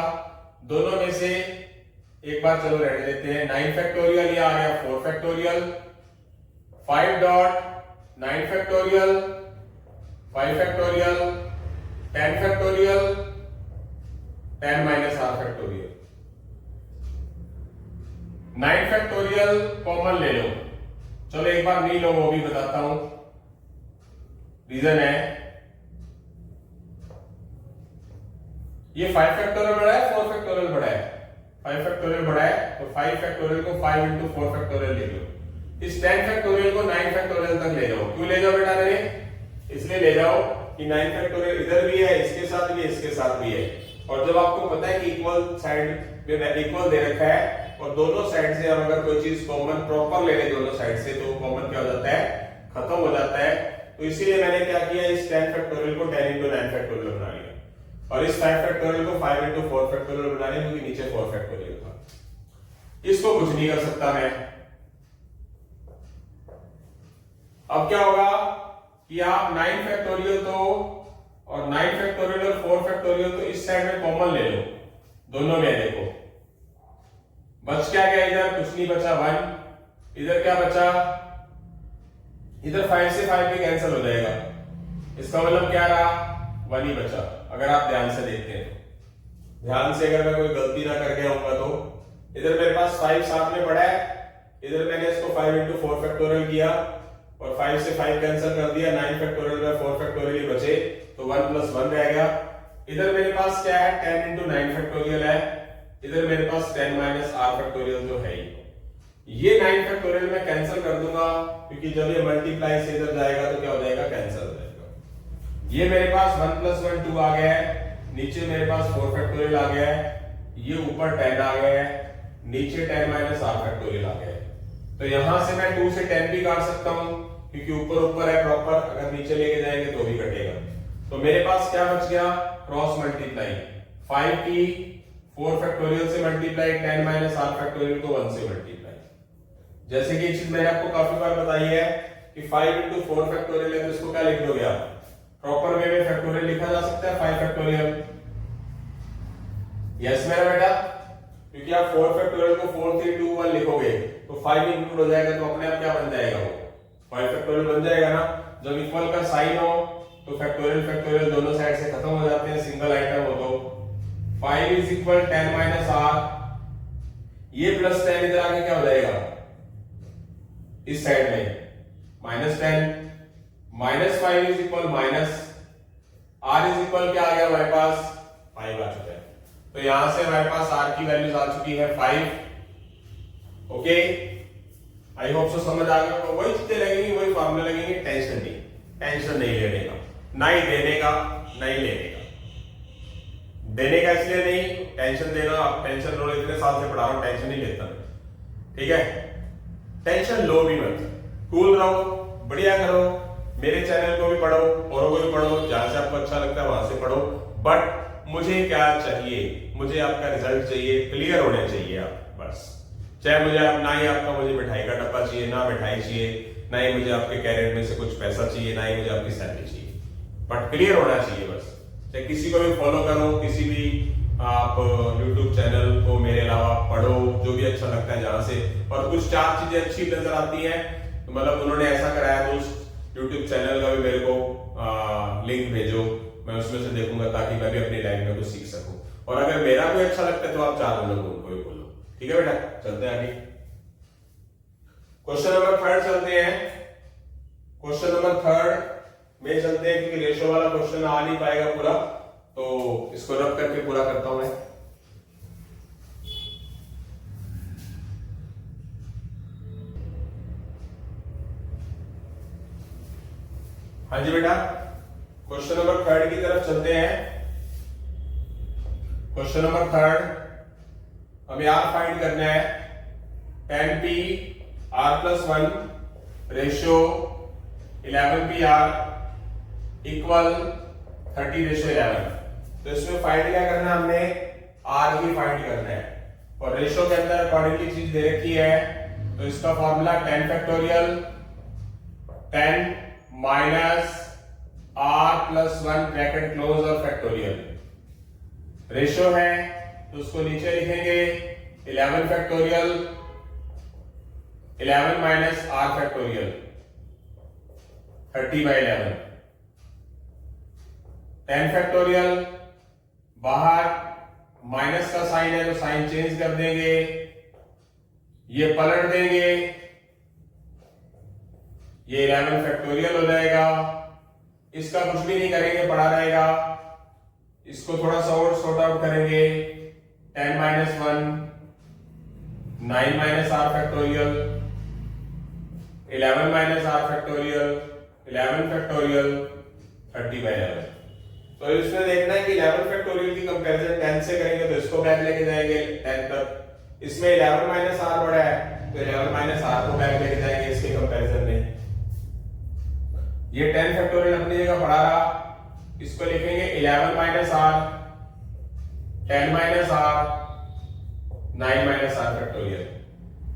दोनों में से एक बार चलो रेड लेते हैं। 9 फैक्टोरियल या आ गया 4 factorial, 5 dot 9 factorial 5 factorial 10 factorial 10 minus r factorial. 9 factorial common ले लो, चलो एक बार नहीं लो वो भी बताता हूं। रीजन है ये 5 फैक्टोरियल बड़ा है 4 फैक्टोरियल बड़ा है, 5 फैक्टोरियल बड़ा है तो 5 फैक्टोरियल को 5 इंटू 4 फैक्टोरियल ले लो। इस 10 फैक्टोरियल को 9 फैक्टोरियल तक ले जाओ। क्यों ले जाओ बेटा मेरे, इसलिए ले जाओ कि 9 फैक्टोरियल इधर भी है, इसके साथ भी, इसके साथ भी है। और जब आपको पता है कि इक्वल साइड में इक्वल दे रखा है और दोनों साइड से हम अगर कोई चीज कॉमन प्रॉपर ले लें दोनों साइड से तो कॉमन क्या हो जाता है, खत्म हो जाता है। तो इसीलिए मैंने क्या किया, इस 10 फैक्टोरियल को 10 इंटू 9 फैक्टोरियल बना लिया और इस 5 फैक्टोरियल को 5 इंटू 4 फैक्टोरियल बना लिया क्योंकि नीचे 4 फैक्टोरियल था। इसको कुछ नहीं कर सकता मैं। अब क्या होगा कि आप 9 फैक्टोरियल तो और 9 फैक्टोरियल और 4 फैक्टोरियल तो इस साइड में कॉमन ले लो, दोनों में देखो बच क्या गया, इधर कुछ नहीं बचा 1, इधर क्या बचा, इधर 5 से 5 भी कैंसिल हो जाएगा, इसका मतलब क्या रहा 1 ही बचा। अगर आप ध्यान से देखते हैं तो ध्यान से अगर मैं कोई गलती ना कर गया होऊंगा तो इधर मेरे पास 5 साथ में पड़ा है, इधर मैंने इसको 5 इंटू 4 फैक्टोरियल किया और 5 से 5 कैंसिल कर दिया, 9 फैक्टोरियल में 4 फैक्टोरियल ही बचे तो 1 प्लस 1 रह गया। इधर मेरे पास क्या है 10 इंटू 9 फैक्टोरियल है, इधर मेरे पास 10 माइनस r फैक्टोरियल तो है ही। ये 9 फैक्टोरियल मैं कैंसिल कर दूंगा क्योंकि जब ये मल्टीप्लाई से इधर जाएगा तो क्या हो जाएगा, कैंसिल हो जाएगा। ये मेरे पास 1 प्लस 1 2 आ गया है, नीचे मेरे पास 4 फैक्टोरियल आ गया है, ये ऊपर 10 आ गया है, नीचे 10 माइनस r फैक्टोरियल आ गया है। तो यहां से मैं 2 से 10 भी काट सकता हूं क्योंकि ऊपर ऊपर है प्रॉपर, अगर नीचे लेके जाएंगे तो भी कटेगा। तो मेरे पास क्या बच गया, क्रॉस मल्टीप्लाई 5 की 4 फैक्टोरियल से मल्टीप्लाई 10 माइनस r फैक्टोरियल को 1 से मल्टीप्लाई। जैसे कि ये चीज मैंने आपको काफी बार बताई है कि 5 इंटू 4 फैक्टोरियल है तो इसको क्या लिख दोगे आप, प्रॉपर वे में फैक्टोरियल लिखा जा सकता है 5 फैक्टोरियल। यस मेरा बेटा, क्योंकि आप 4 फैक्टोरियल को 4 3 2 1 लिखोगे तो 5 इंक्लूड हो जाएगा तो अपने आप क्या बन जाएगा, वो 5 फैक्टोरियल बन जाएगा ना। जब इक्वल का साइन हो तो फैक्टोरियल फैक्टोरियल दोनों साइड से खत्म हो जाते हैं, सिंगल आइटम हो तो 5 इज इक्वल 10 माइनस r, ये प्लस 10 इधर आके क्या हो जाएगा, इस साइड में minus 10 minus 5 is equal minus r is equal क्या आ गया हमारे पास 5 आ चुका है। तो यहां से हमारे पास r की वैल्यूज आ चुकी है 5। ओके, आई होप सो समझ आ गया। वही चीजें लगेंगी, वही फॉर्मूला लगेंगे, टेंशन नहीं लेने का, ना ही देने का, नहीं लेने का। देने का इसलिए नहीं, टेंशन देना, टेंशन लो, इतने साल से पढ़ा रहा हूं, टेंशन नहीं लेता, ठीक है। टेंशन लो भी मत, कूल रहो, बढ़िया करो, मेरे चैनल को भी पढ़ो, औरों को भी पढ़ो, जहां से आपको अच्छा लगता है वहां से पढ़ो। बट मुझे क्या चाहिए, मुझे आपका रिजल्ट चाहिए, क्लियर होने चाहिए आप बस। चाहे मुझे आप ना ही आपका मुझे मिठाई का डब्बा चाहिए, ना मिठाई चाहिए, ना ही मुझे आपके कैरियर में से कुछ पैसा चाहिए, ना ही मुझे आपकी सैलरी चाहिए, बट क्लियर होना चाहिए बस। चाहे किसी को भी फॉलो करो, किसी भी आप YouTube चैनल को मेरे अलावा पढ़ो, जो भी अच्छा लगता है जहां से, और कुछ 4 चीजें अच्छी नजर आती हैं तो मतलब उन्होंने ऐसा कराया तो उस YouTube चैनल का भी मेरे को लिंक भेजो, मैं उसमें से देखूंगा ताकि मैं भी अपनी लाइफ में कुछ सीख सकूं। और अगर मेरा कोई अच्छा लगता है तो आप 4 लोगों को भी बोलो, ठीक है बेटा। चलते हैं आगे, क्वेश्चन नंबर 3 चलते हैं। क्वेश्चन नंबर 3 में चलते हैं क्योंकि रेशो वाला क्वेश्चन आ नहीं पाएगा पूरा, तो इसको रब करके पूरा करता हूं मैं। हाँ जी बेटा, क्वेश्चन नंबर 3 की तरफ चलते हैं। क्वेश्चन नंबर 3 हमें r फाइंड करना है, tan p r plus 1 ratio 11PR equal 30:11। तो इसमें फाइंड क्या करना है, हमने आर ही फाइंड करना है और रेशियो के अंदर अकॉर्डिंगली चीज दे रखी है। तो इसका formula 10 factorial 10 minus r plus 1 bracket close और फैक्टोरियल। रेशियो है तो उसको नीचे लिखेंगे 11 फैक्टोरियल 11 माइनस आर फैक्टोरियल 30/11। 10 फैक्टोरियल बाहर माइनस का साइन है तो साइन चेंज कर देंगे, ये पलट देंगे, ये 11 फैक्टोरियल हो जाएगा। इसका कुछ भी नहीं करेंगे, पड़ा रहेगा। इसको थोड़ा सा और सॉर्ट आउट करेंगे। 10 minus 1 9 minus r factorial 11 minus r factorial 11 factorial 30/11। तो इसमें देखना है कि 11 फैक्टोरियल की कंपैरिजन 10 से करेंगे तो इसको बैक लेके जाएंगे 10 तक। इसमें 11 माइनस आर बड़ा है तो 11 माइनस आर को बैक लेके जाएंगे इसके कंपैरिजन में। ये 10 फैक्टोरियल अपनी जगह पड़ा रहा, इसको लिखेंगे 11 minus r 10 minus r 9 minus r factorial.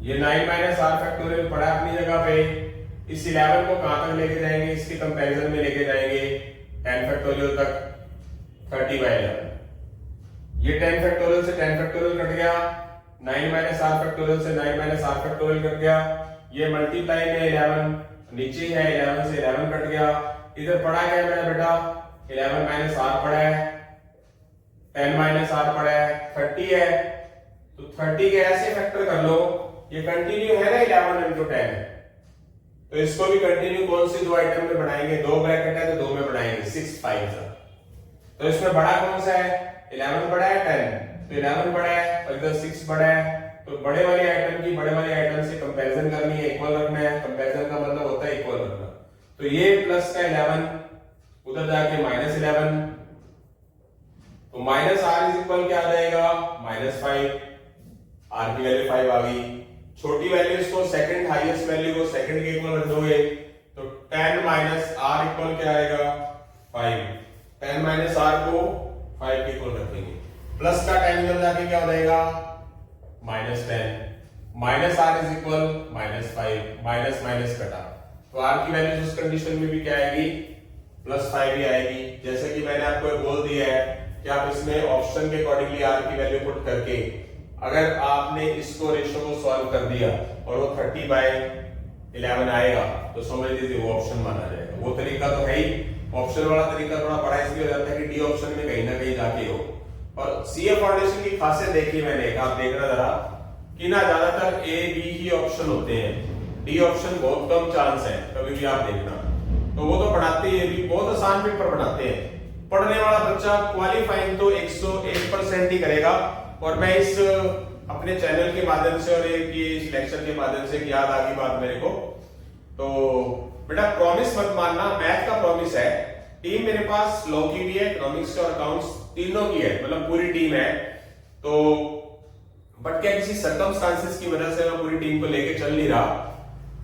ये 9 माइनस आर फैक्टोरियल पड़ा अपनी जगह पे। इस 11 को कहां तक लेके जाएंगे, इसके कंपैरिजन में लेके जाएंगे 10 फैक्टोरियल तक 30/11। ये 10 फैक्टोरियल से 10 फैक्टोरियल कट गया, 9 माइनस आर फैक्टोरियल से 9 माइनस आर फैक्टोरियल कट गया। ये मल्टीप्लाई में 11 नीचे है, 11 से 11 कट गया। इधर पड़ा क्या है मेरा बेटा, 11 माइनस आर पड़ा है, 10 माइनस आर पड़ा है, 30 है। तो 30 के ऐसे फैक्टर कर लो, ये कंटिन्यू है ना 11 into 10, तो इसको भी कंटिन्यू कौन सी दो आइटम में बढ़ाएंगे, दो ब्रैकेट है तो दो में बढ़ाएंगे 6 5। तो इसमें बड़ा कौन सा है, 11 बड़ा है 10, तो 11 बड़ा है और इधर 6 बड़ा है। तो बड़े वाले आइटम की बड़े वाले आइटम से कंपैरिजन करनी है, इक्वल रखना है। कंपैरिजन का मतलब होता है इक्वल रखना। तो ये प्लस का 11 उधर जाके -11, तो माइनस आर इज इक्वल क्या आ जाएगा, -5। आर की वैल्यू 5 आ गई। छोटी वैल्यू इसको सेकंड हाईएस्ट वैल्यू को सेकंड के इक्वल रख दोगे तो 10 माइनस आर इक्वल क्या आएगा 5। 10 माइनस आर को 5 के इक्वल रखेंगे। प्लस का 10 इधर जाके क्या हो जाएगा -10। Minus r is equal -5, minus minus कटा तो आर की वैल्यू उस कंडीशन में भी क्या आएगी +5 ही आएगी। जैसे कि मैंने आपको बोल दिया है कि आप इसमें ऑप्शन के अकॉर्डिंगली आर की वैल्यू पुट करके अगर आपने इसको रेशियो को सॉल्व कर दिया और वो 30/11 आएगा तो समझ लीजिए वो ऑप्शन माना जाएगा। वो तरीका तो है ही, ऑप्शन वाला तरीका थोड़ा बड़ा इसलिए हो जाता है कि डी ऑप्शन में कहीं ना कहीं जाके हो। और सीए फाउंडेशन की खासियत देखी मैंने, आप देखना जरा कि ना ज्यादातर ए बी ही ऑप्शन होते हैं, डी ऑप्शन बहुत कम चांस है, कभी भी आप देखना। तो वो तो पढ़ाते ही भी बहुत आसान पेपर बनाते हैं। पढ़ने वाला बच्चा क्वालिफाइंग तो 101% ही करेगा। और मैं इस अपने चैनल के माध्यम से और इस लेक्चर के माध्यम से याद आ गई बात मेरे को, तो बेटा प्रॉमिस मत मानना, मैथ का प्रॉमिस है। टीम मेरे पास लॉ की भी है, इकोनॉमिक्स और अकाउंट्स तीनों की है, मतलब पूरी टीम है। तो बट क्या किसी सर्कमस्टांसेस की वजह से मैं पूरी टीम को लेके चल नहीं रहा,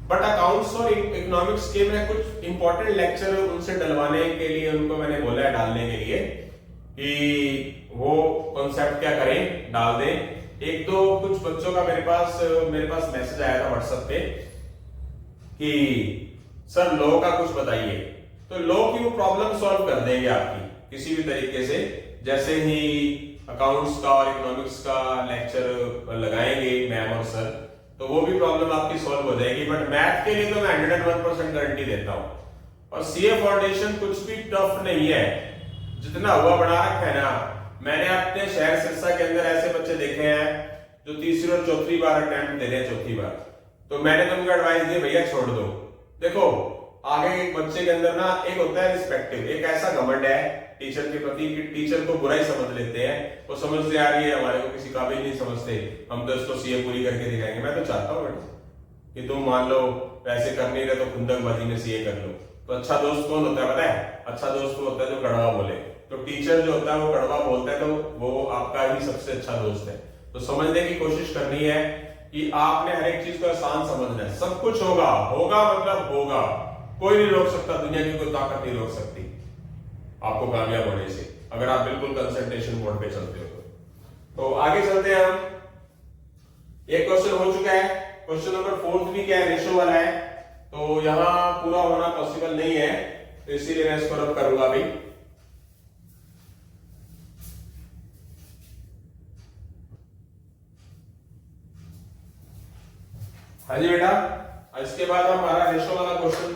बट अकाउंट्स और इकोनॉमिक्स के मैं कुछ इंपॉर्टेंट लेक्चर उनसे डलवाने के लिए उनको मैंने बोला है डालने के लिए कि वो कॉन्सेप्ट क्या करें, डाल दें। एक तो कुछ बच्चों का मेरे पास मैसेज आया था व्हाट्सएप पे कि सर लॉ का कुछ बताइए। तो लॉ की वो प्रॉब्लम सॉल्व कर देंगे आपकी किसी भी तरीके से। जैसे ही अकाउंट्स का और इकोनॉमिक्स का लेक्चर लगाएंगे मैम और सर, तो वो भी प्रॉब्लम आपकी सॉल्व हो जाएगी। बट मैथ के लिए तो मैं 101% गारंटी देता हूं। और सीए फाउंडेशन कुछ भी टफ नहीं है, जितना हुआ बना रखा है ना। मैंने अपने शहर सिरसा के अंदर ऐसे बच्चे देखे हैं जो तीसरी और चौथी बार अटेम्प्ट दे रहे हैं, चौथी बार। तो मैंने तुमको एडवाइस दी भैया छोड़ दो। देखो आगे एक बच्चे के अंदर ना एक होता है रिस्पेक्टिव, एक ऐसा घमंड है टीचर के प्रति कि टीचर को बुरा ही समझ लेते हैं। वो समझते यार ये हमारे को किसी काबिल नहीं समझते, हम तो इसको सीए पूरी करके दिखाएंगे। मैं तो चाहता हूँ बेटा कि तुम मान लो वैसे कर नहीं रहे तो खुंदकबाजी में सीए कर लो। तो अच्छा दोस्त कौन होता है पता है? अच्छा दोस्त वो होता है जो कड़वा बोले। तो टीचर जो होता है वो कड़वा बोलता है तो वो आपका ही सबसे अच्छा दोस्त है। तो समझने की कोशिश करनी है कि आपने हर एक चीज को आसान समझना है। सब कुछ होगा, होगा मतलब होगा, कोई नहीं रोक सकता, दुनिया की कोई ताकत नहीं रोक सकती आपको कामयाब होने से, अगर आप बिल्कुल कंसंट्रेशन मोड पे चलते हो। तो आगे चलते हैं हम। एक क्वेश्चन हो चुका है, क्वेश्चन नंबर 4 भी क्या है, रेशो वाला है, तो यहां पूरा होना पॉसिबल नहीं है, तो इसीलिए मैं इसको रब करूंगा अभी। हाँ जी बेटा, इसके बाद हमारा रेशो वाला क्वेश्चन,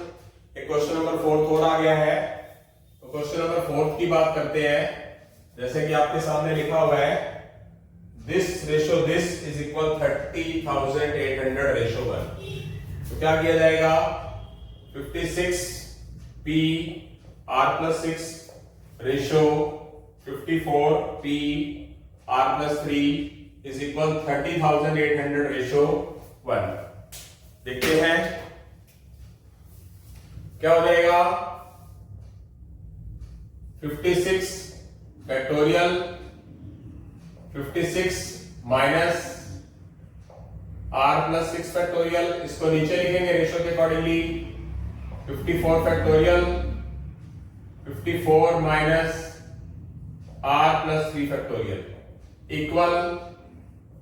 एक क्वेश्चन नंबर 4 और आ गया है। तो क्वेश्चन नंबर 4 की बात करते हैं। जैसे कि आपके सामने लिखा हुआ है, this ratio this is equal 30,800 ratio 1। तो क्या किया जाएगा, 56 p r+6 ratio 54 p r+3 is equal 30,800 ratio 1। देखते हैं क्या हो जाएगा। 56 फैक्टोरियल 56 माइनस r+6 फैक्टोरियल, इसको नीचे लिखेंगे रेशो के accordingly. 54 factorial 54 minus r+3 factorial equal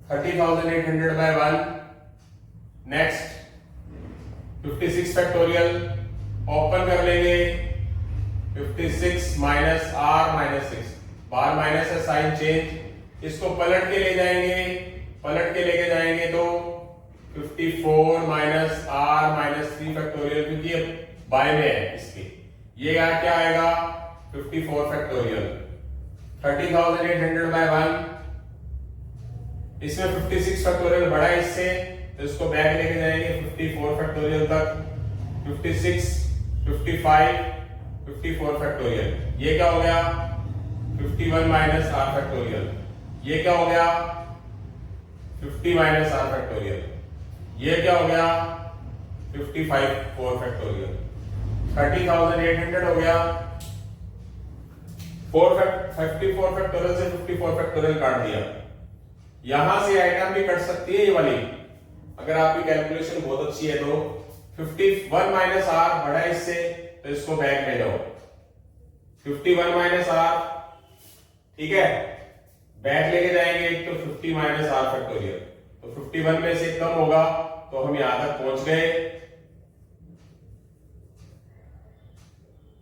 30,800 by 1। Next 56 factorial open कर लेंगे, 56 माइनस r-6, बार माइनस है, साइन चेंज, इसको पलट के ले जाएंगे, पलट के लेके जाएंगे तो 54 माइनस r-3 फैक्टोरियल, क्योंकि अब बाय में है इसके, ये क्या आएगा 54 फैक्टोरियल। 30,800 बाय 1, इसमें 56 फैक्टोरियल बड़ा है इससे, तो इसको बैक लेके जाएंगे 54 फैक्टोरियल तक। 56 55 54 फैक्टोरियल, ये क्या हो गया 51 माइनस r फैक्टोरियल, ये क्या हो गया 50 माइनस r फैक्टोरियल, ये क्या हो गया 55 4 फैक्टोरियल। 30,800 हो गया, 54 फैक्टोरियल से 54 फैक्टोरियल काट दिया। यहां से आइटम भी कट सकती है ये वाली, अगर आपकी कैलकुलेशन बहुत अच्छी है तो। 51 माइनस r बड़ा है इससे, तो इसको बैक ले जाओ, 51 माइनस r, ठीक है, बैक लेके जाएंगे तो 50 माइनस r फैक्टोरियल, तो 51 में से कम होगा, तो हम यहां तक पहुंच गए।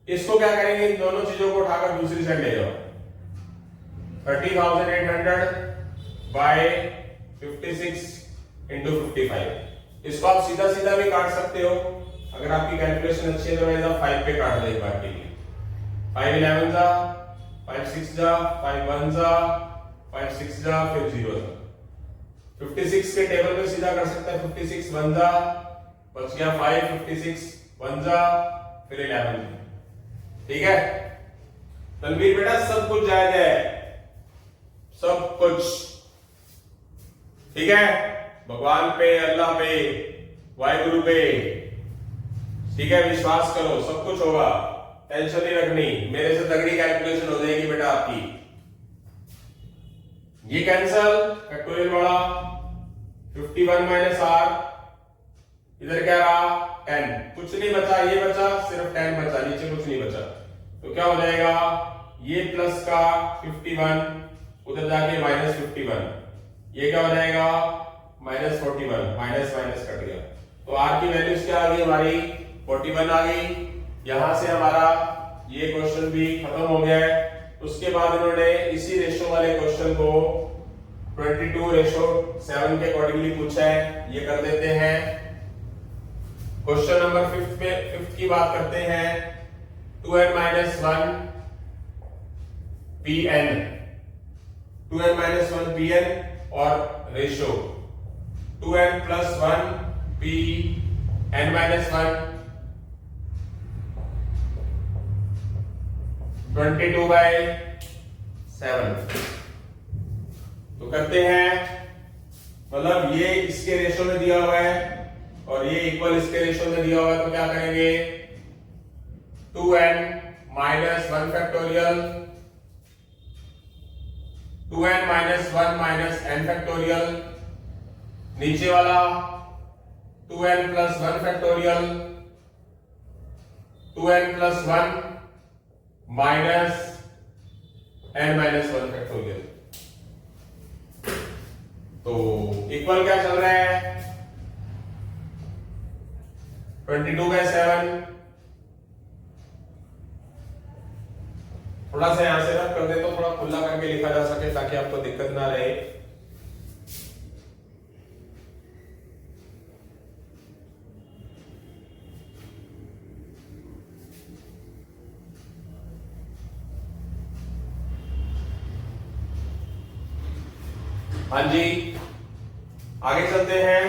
इसको क्या करेंगे, इन दोनों चीजों को उठाकर दूसरी साइड ले जाओ। 30,800 बाय 56 इंटू 55, इसको आप सीधा सीधा भी काट सकते हो, अगर आपकी कैलकुलेशन अच्छी है तो मैं 5 पे काट दे एक बार के लिए। 5 11 जा, 5 6 जा, 5 1 जा, 5 6 जा, फिर 0 जा। 56 के टेबल में सीधा कर सकता है, 56 1 जा, बच गया 5, 56 1 जा, फिर 11, ठीक है। तनवीर बेटा सब कुछ जायज है, सब कुछ ठीक है, भगवान पे, अल्लाह पे, वाहिगुरु पे, ठीक है, विश्वास करो, सब कुछ होगा, टेंशन नहीं रखनी, मेरे से तगड़ी कैलकुलेशन हो जाएगी बेटा आपकी। ये कैंसल, फैक्टोरियल वाला 51 माइनस r, इधर क्या रहा 10, कुछ नहीं बचा, ये बचा सिर्फ 10 बचा, नीचे कुछ नहीं बचा, तो क्या हो जाएगा, ये प्लस का 51 उधर जाके माइनस 51, ये क्या हो जाएगा माइनस 41, माइनस माइनस कट गया, तो r की वैल्यूज क्या आ गई हमारी 41 आ गई। यहां से हमारा ये क्वेश्चन भी खत्म हो गया है। उसके बाद इन्होंने इसी रेशो वाले क्वेश्चन को 22:7 के अकॉर्डिंगली पूछा है, ये कर देते हैं। क्वेश्चन नंबर 5 की बात करते हैं, 2n-1 pn, 2n-1 pn और रेशो 2n+1 pn-1 22/7। तो करते हैं, मतलब ये इसके रेशो में दिया हुआ है और ये इक्वल इसके रेशो में दिया हुआ है, तो क्या करेंगे 2n-1 factorial, 2n-1 n factorial नीचे वाला 2n plus 1 factorial 2n plus 1 minus n minus 1 factorial. तो इक्वल क्या चल रहा है 22/7। थोड़ा सा यहां से रब कर दे तो थोड़ा खुला करके लिखा जा सके ताकि आपको दिक्कत ना रहे। हाँ जी, आगे चलते हैं।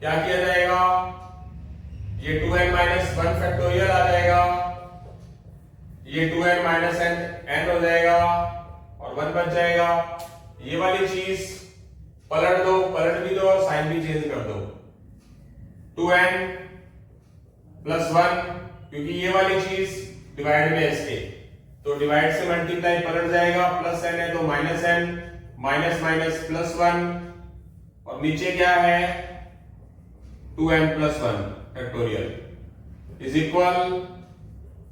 क्या किया जाएगा, ये 2n माइनस 1 फैक्टोरियल आ जाएगा, ये 2n माइनस n हो जाएगा और 1 बच जाएगा। ये वाली चीज पलट दो, पलट भी दो और साइन भी चेंज कर दो। 2n प्लस 1, क्योंकि ये वाली चीज डिवाइड में इसके, तो डिवाइड से मल्टीप्लाई पलट जाएगा, प्लस n है तो minus n, minus minus plus 1 और नीचे क्या है 2n plus 1 factorial is equal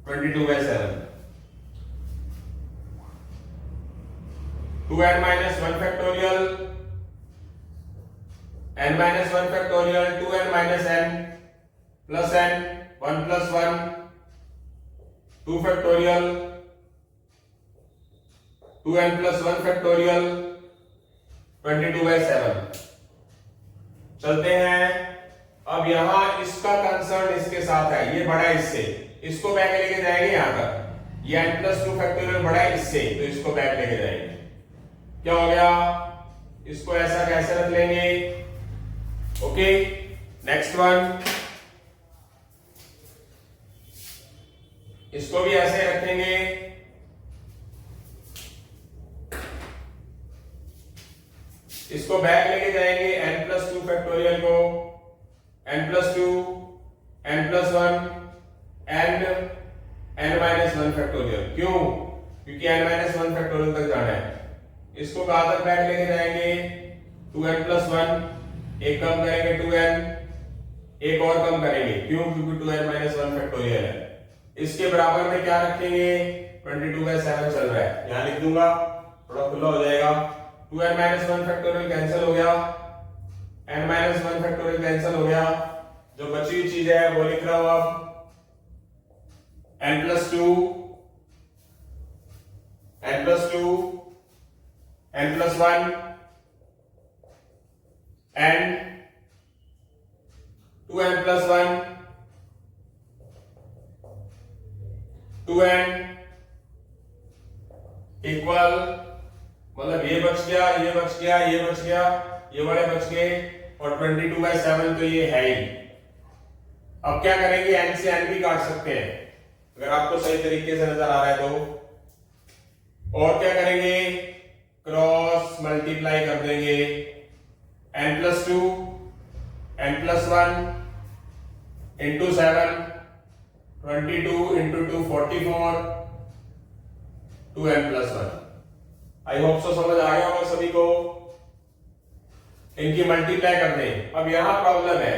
22/7। 2n minus 1 factorial n minus 1 factorial 2n minus n plus n 1 plus 1 2 factorial 2n plus 1 factorial 22/7। चलते हैं। अब यहां इसका कंसर्न इसके साथ है, ये बड़ा है इससे, इसको बैक लेके जाएंगे यहां तक। ये n प्लस 2 फैक्टोरियल बड़ा है इससे, तो इसको बैक लेके जाएंगे। क्या हो गया, इसको ऐसा कैसे रख लेंगे। ओके, नेक्स्ट वन, इसको भी ऐसे रखेंगे। इसको बैक लेके जाएंगे n प्लस 2 फैक्टोरियल को, n plus 2 n plus 1 n minus 1 factorial. क्यों, क्योंकि n माइनस 1 फैक्टोरियल तक जाना है। इसको कहां तक बैक लेके जाएंगे 2n प्लस 1, एक कम करेंगे 2n, एक और कम करेंगे, क्यों, क्योंकि 2n माइनस 1 फैक्टोरियल है। इसके बराबर में क्या रखेंगे 22/7 चल रहा है, यहां लिख दूंगा, थोड़ा खुला हो जाएगा। 2n माइनस 1 फैक्टोरियल कैंसिल हो गया, n माइनस 1 फैक्टोरियल कैंसिल हो गया, जो बची हुई चीज है वो लिख रहा हूं अब n plus 2 n plus 2 n plus 1 n 2n plus 1 2n equal, मतलब ये बच गया, ये बच गया, ये बच गया, ये वाले बच गए और 22/7 तो ये है ही। अब क्या करेंगे, n से n भी काट सकते हैं अगर आपको सही तरीके से नजर आ रहा है तो। और क्या करेंगे, क्रॉस मल्टीप्लाई कर देंगे, n plus 2 n plus 1 into 7 22 into 2 44 2n plus 1। I hope so समझ आ गया होगा सभी को। इनकी मल्टीप्लाई कर दें। अब यहां प्रॉब्लम है,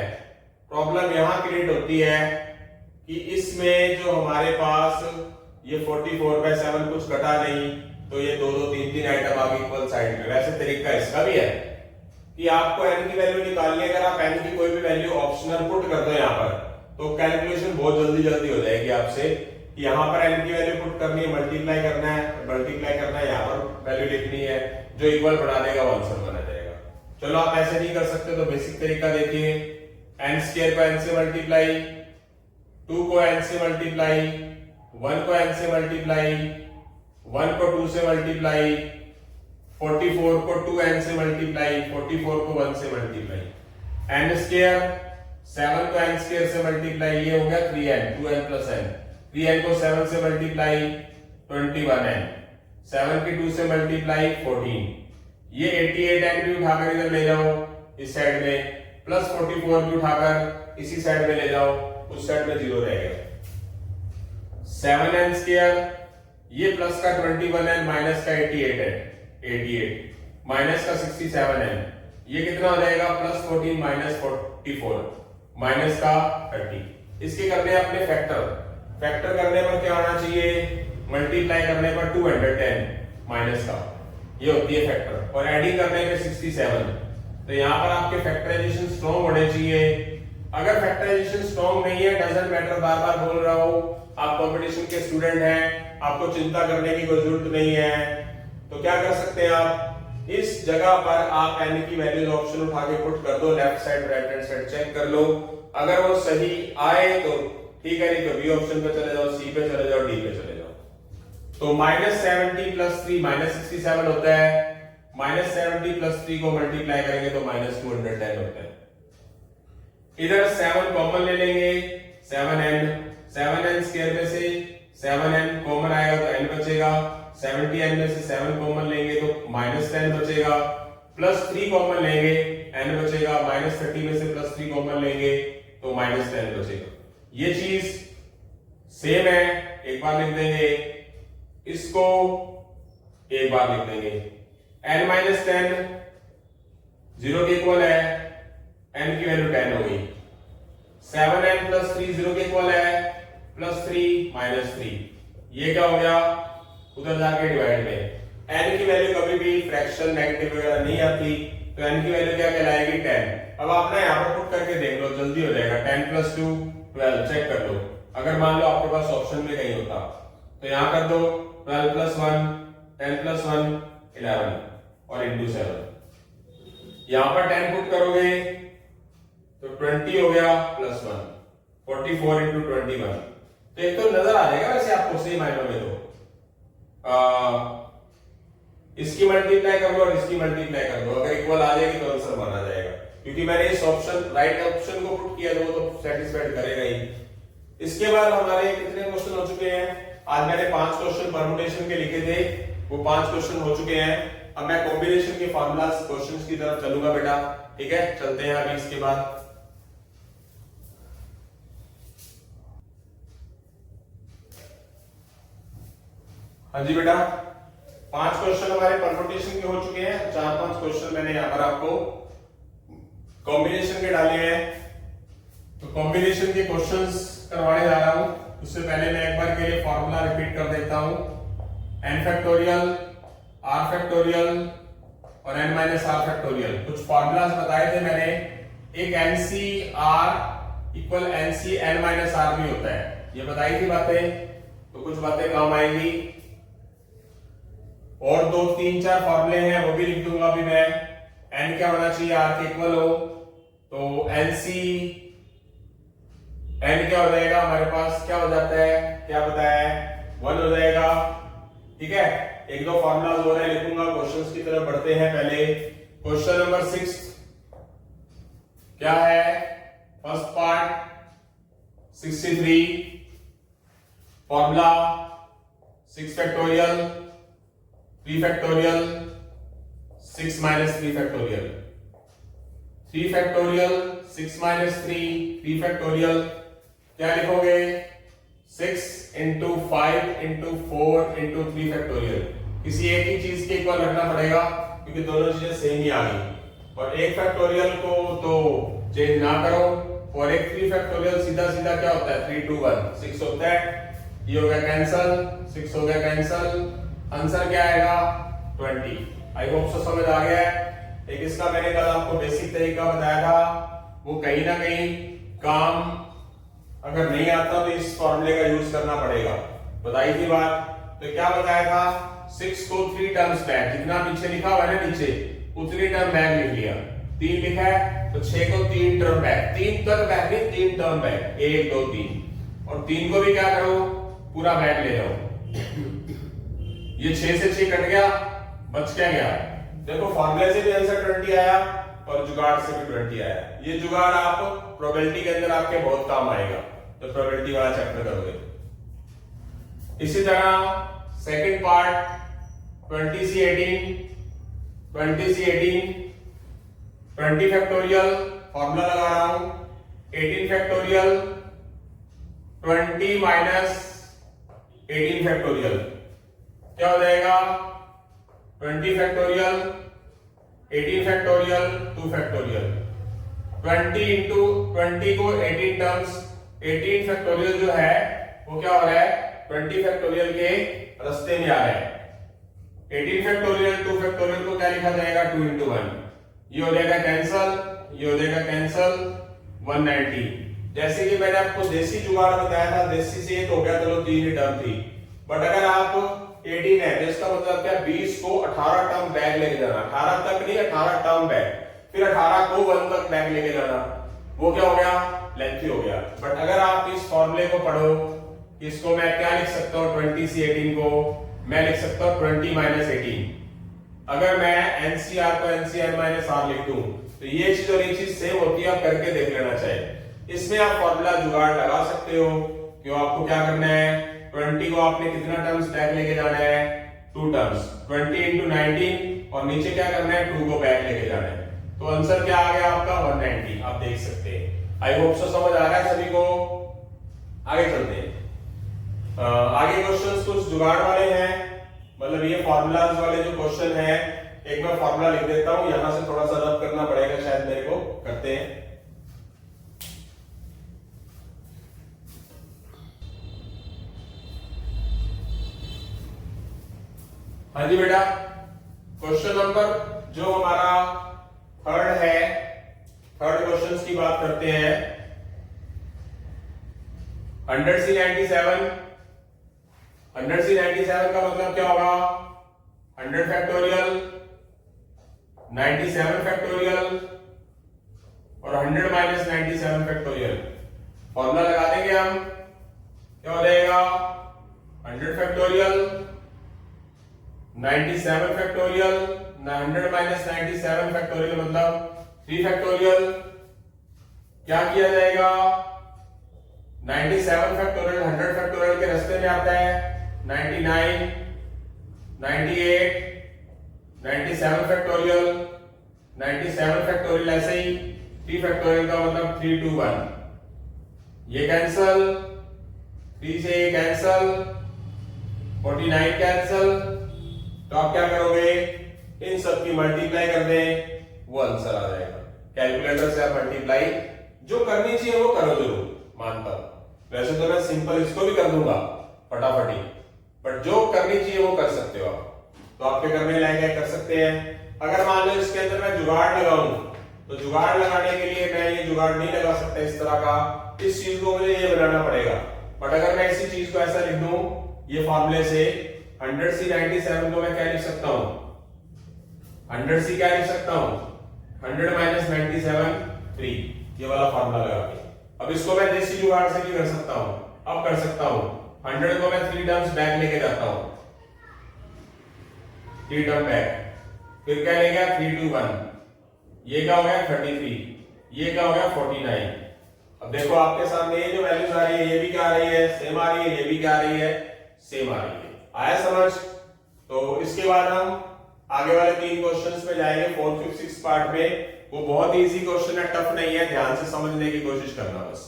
प्रॉब्लम यहां क्रिएट होती है कि इसमें जो हमारे पास ये 44/7 कुछ घटा नहीं, तो ये 2 2 3 3 आइटम आगे इक्वल साइड में। वैसे तरीका इसका भी है कि आपको n की वैल्यू निकालनी है, अगर आप n की कोई भी वैल्यू ऑप्शनल पुट कर दो यहां पर, तो कैलकुलेशन बहुत जल्दी हो जाएगी आपसे। यहां पर n की वैल्यू पुट करनी है, मल्टीप्लाई करना है, यहां पर वैल्यू लिखनी है, जो इक्वल बना देगा वो आंसर बना जाएगा। चलो आप ऐसे नहीं कर सकते तो बेसिक तरीका देखिए, n स्क्वायर को n से मल्टीप्लाई, 2 को n से मल्टीप्लाई, 1 को n से मल्टीप्लाई, 1 को 2 से मल्टीप्लाई, 44 को 2n से मल्टीप्लाई, 44 को 1 से मल्टीप्लाई, n स्क्वायर 7 को n स्क्वायर से मल्टीप्लाई, ये हो गया 3n 2n plus n, 3n को 7 से मल्टीप्लाई 21n, 7 की 2 से मल्टीप्लाई 14, ये 88n भी उठाकर इधर ले जाओ इस साइड में, प्लस 44 भी उठाकर इसी साइड में ले जाओ, उस साइड में 0 रहेगा। 7n स्क्वायर, ये प्लस का 21n माइनस का 88 है, 88 माइनस का 67n, ये कितना हो जाएगा +14 -44 माइनस का 30। इसके करने हैं अपने फैक्टर करने पर क्या होना चाहिए, मल्टीप्लाई करने पर 210 माइनस का, ये होती है फैक्टर, और एडिंग करने पे 67। तो यहाँ पर आपके फैक्टराइजेशन स्ट्रॉन्ग होने चाहिए। अगर फैक्टराइजेशन स्ट्रॉन्ग नहीं है, डजंट मैटर, बार बार बोल रहा हूं, आप कंपटीशन के स्टूडेंट हैं, आपको चिंता करने की कोई जरूरत नहीं है। तो क्या कर सकते हैं आप, इस जगह पर आप n की वैल्यूज ऑप्शन उठा के पुट कर दो, left side right hand side check कर लो, अगर वो सही आए तो ठीक है, नहीं तो बी ऑप्शन पे चले जाओ, सी पे चले जाओ, डी पे चले जाओ। तो -70 + 3 -67 होता है, -70 + 3 को मल्टीप्लाई करेंगे तो -210 होता है। इधर 7 कॉमन ले लेंगे, 7n स्क्वायर में से 7n कॉमन आएगा तो n बचेगा, 70n में से 7 कॉमन लेंगे तो -10 बचेगा, +3 कॉमन लेंगे n बचेगा, -30 में से +3 कॉमन लेंगे तो -10 बचेगा। ये चीज सेम है, एक बार लिख देंगे, इसको एक बार लिख देंगे, n-10 0 के इक्वल है, n की वैल्यू 10 हो गई, 7n + 3 0 के इक्वल है, +3 -3, ये क्या हो गया, उधर जाके डिवाइड में, n की वैल्यू कभी भी फ्रैक्शन नेगेटिव वगैरह नहीं आती, तो n की वैल्यू क्या कहलाएगी 10। अब आप ना यहाँ पर पुट करके देख लो, जल्दी हो जाएगा, 10 + 2 12, चेक कर लो, अगर मान लो आपके पास ऑप्शन में कहीं होता तो यहाँ कर दो 12 + 1 10 + 1 11 और इंटू 7, यहाँ पर 10 पुट करोगे तो 20 हो गया +1, 44 × 21, तो एक तो नजर आ जाएगा वैसे आपको सही मायनों में, तो इसकी मल्टीप्लाई कर दो और इसकी मल्टीप्लाई कर दो, अगर इक्वल आ जाएगी तो आंसर माना जाएगा, क्योंकि मैंने इस ऑप्शन राइट ऑप्शन को पुट किया तो वो तो सेटिस्फाइड करेगा ही। इसके बाद हमारे कितने क्वेश्चन हो चुके हैं, आज मैंने 5 क्वेश्चन परम्यूटेशन के लिखे थे, वो 5 क्वेश्चन हो चुके हैं। अब मैं कॉम्बिनेशन के फार्मूलास क्वेश्चंस की तरफ चलूंगा बेटा, ठीक है, चलते हैं अभी इसके बाद। हाँ जी बेटा, 5 क्वेश्चन हमारे परम्यूटेशन के हो चुके हैं, 4-5 क्वेश्चन मैंने यहाँ पर आपको कॉम्बिनेशन के डाले हैं। तो कॉम्बिनेशन के क्वेश्चंस करवाने जा रहा हूं, उससे पहले मैं एक बार के लिए फॉर्मूला रिपीट कर देता हूं, n फैक्टोरियल, r फैक्टोरियल और n - r फैक्टोरियल। कुछ फॉर्मूलास बताए थे मैंने, एक NCR = NC n - r भी होता है, ये बताई थी बातें, तो कुछ बातें काम आएंगी, और 2-3-4 फॉर्मूले हैं वो भी लिख दूंगा अभी मैं। n क्या होना चाहिए, r के इक्वल हो, तो NC n क्या हो जाएगा हमारे पास, क्या हो जाता है, क्या बताया है, 1 हो जाएगा, ठीक है। 1-2 फॉर्मूलाज हो रहे हैं, लिखूंगा, क्वेश्चंस की तरफ बढ़ते हैं। पहले क्वेश्चन नंबर 6 क्या है, first part 63, formula 6 factorial 3 factorial 6 - 3 factorial, 3 factorial 6 - 3 factorial, क्या लिखोगे, 6 × 5 × 4 × 3 फैक्टोरियल, किसी एक ही चीज के इक्वल रखना पड़ेगा क्योंकि दोनों चीजें सेम ही आ गई, और 1 फैक्टोरियल को तो चेंज ना करो, और एक 3 फैक्टोरियल सीधा सीधा क्या होता है, 3 × 1 6 होता है, ये हो गया कैंसल, 6 हो गया कैंसल, आंसर क्या आएगा 20। आई होप सो समझ आ गया है। एक इसका मैंने कल आपको बेसिक तरीका बताया था, वो कहीं ना कहीं काम अगर नहीं आता तो इस फॉर्मूले का यूज करना पड़ेगा, बताई थी बात। तो क्या बताया था, 6 को 3 टर्म्स बैक, जितना पीछे लिखा हुआ है ना नीचे उतनी टर्म बैक लिख लिया, 3 लिखा है तो 6 को 3 टर्म बैक, 3 टर्म बैक नहीं 3 टर्म बैक, 1 2 3, और 3 को भी क्या करो, पूरा बैक ले जाओ, ये 6 से 6 कट गया, बच क्या गया, देखो फॉर्मूले से भी आंसर 20 आया और जुगाड़ से भी 20 आया। ये जुगाड़ आप प्रोबेबिलिटी के अंदर आपके बहुत काम आएगा, तो प्रोबेबिलिटी वाला चैप्टर करोगे। इसी तरह second part 20C18 20 factorial, formula लगा रहा हूं, 18 फैक्टोरियल 20 - 18 फैक्टोरियल, क्या हो जाएगा 20 फैक्टोरियल 18 फैक्टोरियल 2 फैक्टोरियल 20 इंटू 20 को 18 टर्म्स 18 फैक्टोरियल जो है वो क्या हो रहा है 20 फैक्टोरियल के रास्ते में आ रहा है। 18 फैक्टोरियल 2 फैक्टोरियल को क्या लिखा जाएगा 2 इंटू 1, ये हो जाएगा कैंसल, ये हो जाएगा कैंसल 190। जैसे कि मैंने आपको देसी जुगाड़ बताया था, देसी से तो हो गया चलो 3 ही टर्म थी, बट अगर आप 18 है तो इसका मतलब क्या 20 को 18 टर्म बैक लेके जाना, 18 तक नहीं 18 टर्म बैक, फिर 18 को 1 तक बैक लेके जाना, वो क्या हो गया लेंथी हो गया। बट अगर आप इस फॉर्मूले को पढ़ो, इसको मैं क्या लिख सकता हूँ 20 से 18 को मैं लिख सकता हूँ 20 माइनस 18। अगर मैं एनसीआर को एनसीआर माइनस आर लिख दूं तो ये चीज और ये चीज सेम होती है, आप करके देख लेना चाहिए। इसमें आप फॉर्मूला जुगाड़ लगा सकते हो कि आपको क्या करना है 20 को आपने कितना टर्म्स बैक लेके जाना है 2 टर्म्स 20 इंटू 19 और नीचे क्या करना है 2 को बैक लेके जाना है। तो आंसर क्या आ गया आपका 190, आप देख सकते हैं। आई होप सो समझ आ रहा है सभी को। आगे चलते हैं। आगे क्वेश्चंस कुछ जुगाड़ वाले हैं, मतलब ये फॉर्मूलाज वाले जो क्वेश्चन है, एक मैं फॉर्मूला लिख देता हूं, यहां से थोड़ा सा रब करना पड़ेगा शायद मेरे को, करते हैं। हाँ जी बेटा, क्वेश्चन नंबर जो हमारा थर्ड है, थर्ड क्वेश्चन की बात करते हैं। 100C97, 100C97 का मतलब क्या होगा 100 फैक्टोरियल 97 फैक्टोरियल और 100 माइनस 97 फैक्टोरियल। फॉर्मूला लगा देंगे हम, क्या हो जाएगा 100 फैक्टोरियल 97 फैक्टोरियल 100 माइनस 97 फैक्टोरियल मतलब 3 फैक्टोरियल। क्या किया जाएगा 97 फैक्टोरियल 100 फैक्टोरियल के रास्ते में आता है 99 98 97 फैक्टोरियल 97 फैक्टोरियल ऐसे ही 3 फैक्टोरियल का मतलब 3 2 1, ये कैंसल 3 से ये कैंसल 49 कैंसल। तो आप क्या करोगे इन सब की मल्टीप्लाई कर दें, वो आंसर आ जाएगा। कैलकुलेटर से आप मल्टीप्लाई जो करनी चाहिए वो करो जरूर, मानता हूं। वैसे तो मैं सिंपल इसको भी कर दूंगा फटाफटी, बट जो करनी चाहिए वो कर सकते हो आप। तो आपके करने लायक है, कर सकते हैं। अगर मान लो इसके अंदर मैं जुगाड़ लगाऊं तो जुगाड़ लगाने के लिए मैं ये जुगाड़ नहीं लगा सकता इस तरह का, इस चीज को मुझे ये बनाना पड़ेगा। बट अगर मैं इसी चीज को ऐसा लिख दूं ये फॉर्मूले से 100C97 को मैं क्या लिख सकता हूं 100C क्या लिख सकता हूं 100 माइनस 97 3, ये वाला फॉर्मूला लगा के। अब इसको मैं देसी जुगाड़ से भी कर सकता हूं, अब कर सकता हूं 100 को मैं 3 टर्म्स बैक लेके जाता हूं, 3 टर्म बैक, फिर क्या ले गया 3 2 1, ये क्या हो गया 33, ये क्या हो गया 49। अब देखो आपके सामने ये जो वैल्यूज आ रही है ये भी क्या आ रही है सेम आ रही है, ये भी क्या आ रही है सेम आ रही है। आया समझ? तो इसके बाद हम आगे वाले 3 क्वेश्चंस पे जाएंगे 4th 5th 6th पार्ट में। वो बहुत इजी क्वेश्चन है, टफ नहीं है, ध्यान से समझने की कोशिश करना बस।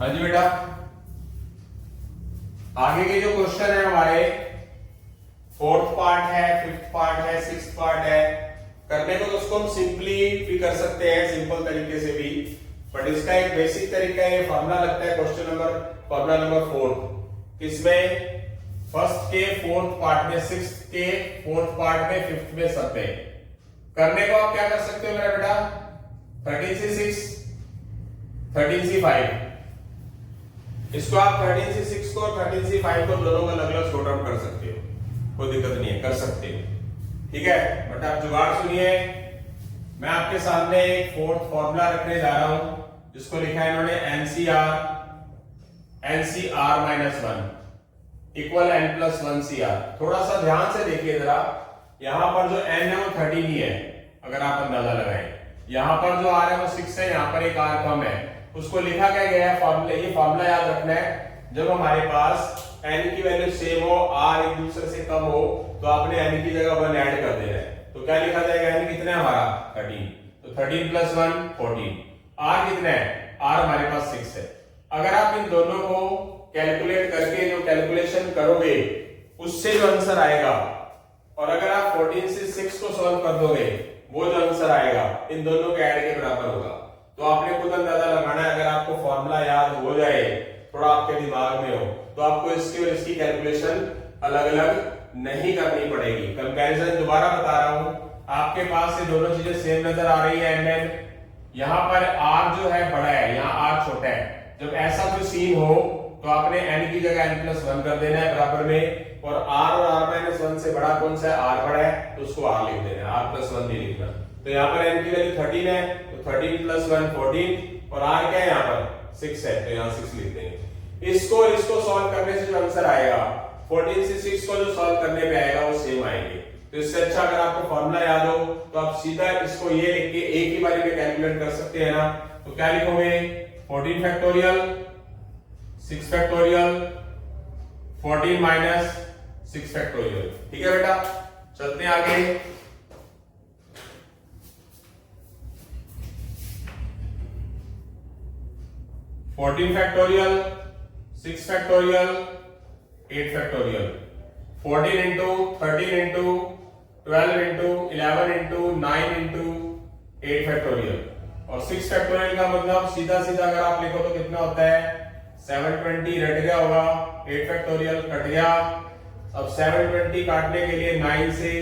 हाँ जी बेटा, आगे के जो क्वेश्चन है हमारे 4th पार्ट है, 5th पार्ट है, 6th पार्ट है। करने को तो उसको हम सिंपली भी कर सकते हैं, सिंपल तरीके से भी, बट इसका एक बेसिक तरीका है, फॉर्मूला लगता है क्वेश्चन नंबर फॉर्मूला नंबर 4। इसमें फर्स्ट के 4th पार्ट में, 6th के 4th पार्ट में, 5th में, सब में करने को आप क्या कर सकते हो मेरा बेटा 13C6 13C5, इसको आप 13C6 को और 13C5 को दोनों का अलग-अलग सॉर्ट आउट कर सकते हो, कोई दिक्कत नहीं है, कर सकते हो, ठीक है। बट आप जुगाड़ सुनिए, मैं आपके सामने एक 4th फॉर्मूला रखने जा रहा हूं जिसको लिखा है इन्होंने NCR माइनस 1 इक्वल n+1CR। थोड़ा सा ध्यान से देखिए जरा, यहां पर जो n है वो 13 ही है, अगर आप अंदाजा लगाएं। यहां पर जो r है वो 6 है, यहां पर एक r कम है, उसको लिखा क्या गया है फॉर्मूले, ये फॉर्मूला याद रखना है। जब हमारे पास n की वैल्यू सेम हो, r एक दूसरे से कम हो, तो आपने n की जगह 1 ऐड कर देना है। तो क्या लिखा जाएगा n कितना है हमारा 13, तो 13 + 1 14, r कितना है r हमारे पास 6 है। अगर आप इन दोनों को कैलकुलेट करके जो कैलकुलेशन करोगे उससे जो आंसर आएगा, और अगर आप 14 से 6 को सॉल्व कर दोगे वो जो आंसर आएगा इन दोनों के ऐड के बराबर होगा। तो आपने खुद अंदाजा लगाना है, अगर आपको फॉर्मूला याद हो जाए, थोड़ा आपके दिमाग में हो, तो आपको इसकी और इसकी कैलकुलेशन अलग अलग नहीं करनी पड़ेगी। कंपैरिजन दोबारा बता रहा हूं, आपके पास से दोनों चीजें सेम नजर आ रही है एन, यहाँ पर r जो है बड़ा है, यहाँ r छोटा है। जब ऐसा कोई सीन हो तो आपने n की जगह n+1 कर देना है बराबर में, और r और r-1 से बड़ा कौन सा है, r बड़ा है, तो उसको r लिख देना है, r+1 नहीं लिखना। तो यहाँ पर n की वैल्यू 13 है, तो 13 + 1 14, और r क्या है यहाँ पर 6 है, तो यहाँ 6 लिख देंगे। इसको और इसको सॉल्व करने से जो आंसर आएगा 14 से 6 को जो सॉल्व करने पे आएगा वो सेम आएंगे। तो इससे अच्छा अगर आपको फॉर्मूला याद हो तो आप सीधा इसको ये लिख के एक ही बारी में कैलकुलेट कर सकते हैं ना। तो क्या लिखोगे, 14 फैक्टोरियल 6 फैक्टोरियल 14 माइनस 6 फैक्टोरियल। ठीक है बेटा, चलते हैं आगे। Fourteen factorial 6 factorial 8 factorial, 14 into 13 into 12 into 11 into 9 into 8 factorial, और 6 फैक्टोरियल का मतलब सीधा सीधा अगर आप लिखो तो कितना होता है 720, रट गया होगा, 8 फैक्टोरियल कट गया। अब 720 काटने के लिए 9 से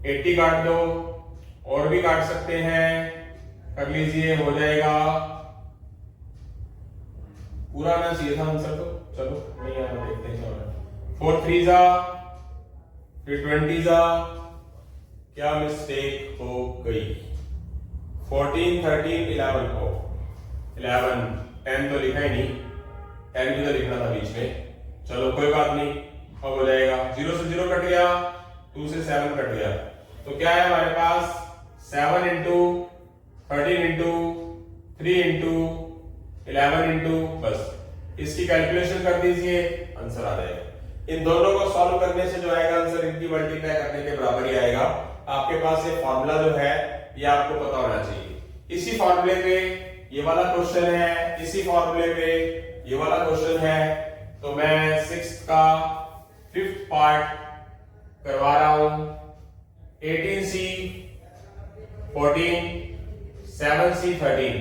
80 काट दो, और भी काट सकते हैं, कर लीजिए, हो जाएगा पूरा आना चाहिए था आंसर, तो चलो नहीं आना, देखते हैं क्या 4 3 जा फिर 20 जा, क्या मिस्टेक हो गई, 14 13 11 को 11 10 तो लिखा ही नहीं, 10 भी तो लिखना था बीच में, चलो कोई बात नहीं, अब हो जाएगा। 0 से 0 कट गया, 2 से 7 कट गया, तो क्या है हमारे पास 7 इंटू 13 इंटू 3 इंटू 11 इंटू, बस इसकी कैलकुलेशन कर दीजिए, आंसर आ जाएगा। इन दोनों को सॉल्व करने से जो आएगा आंसर इनकी मल्टीप्लाई करने के बराबर ही आएगा। आपके पास ये फॉर्मूला जो है ये आपको पता होना चाहिए। इसी फॉर्मूले पे ये वाला क्वेश्चन है, इसी फॉर्मूले पे ये वाला क्वेश्चन है, तो मैं 6th का 5th पार्ट करवा रहा हूं। 18c 14 7c 13,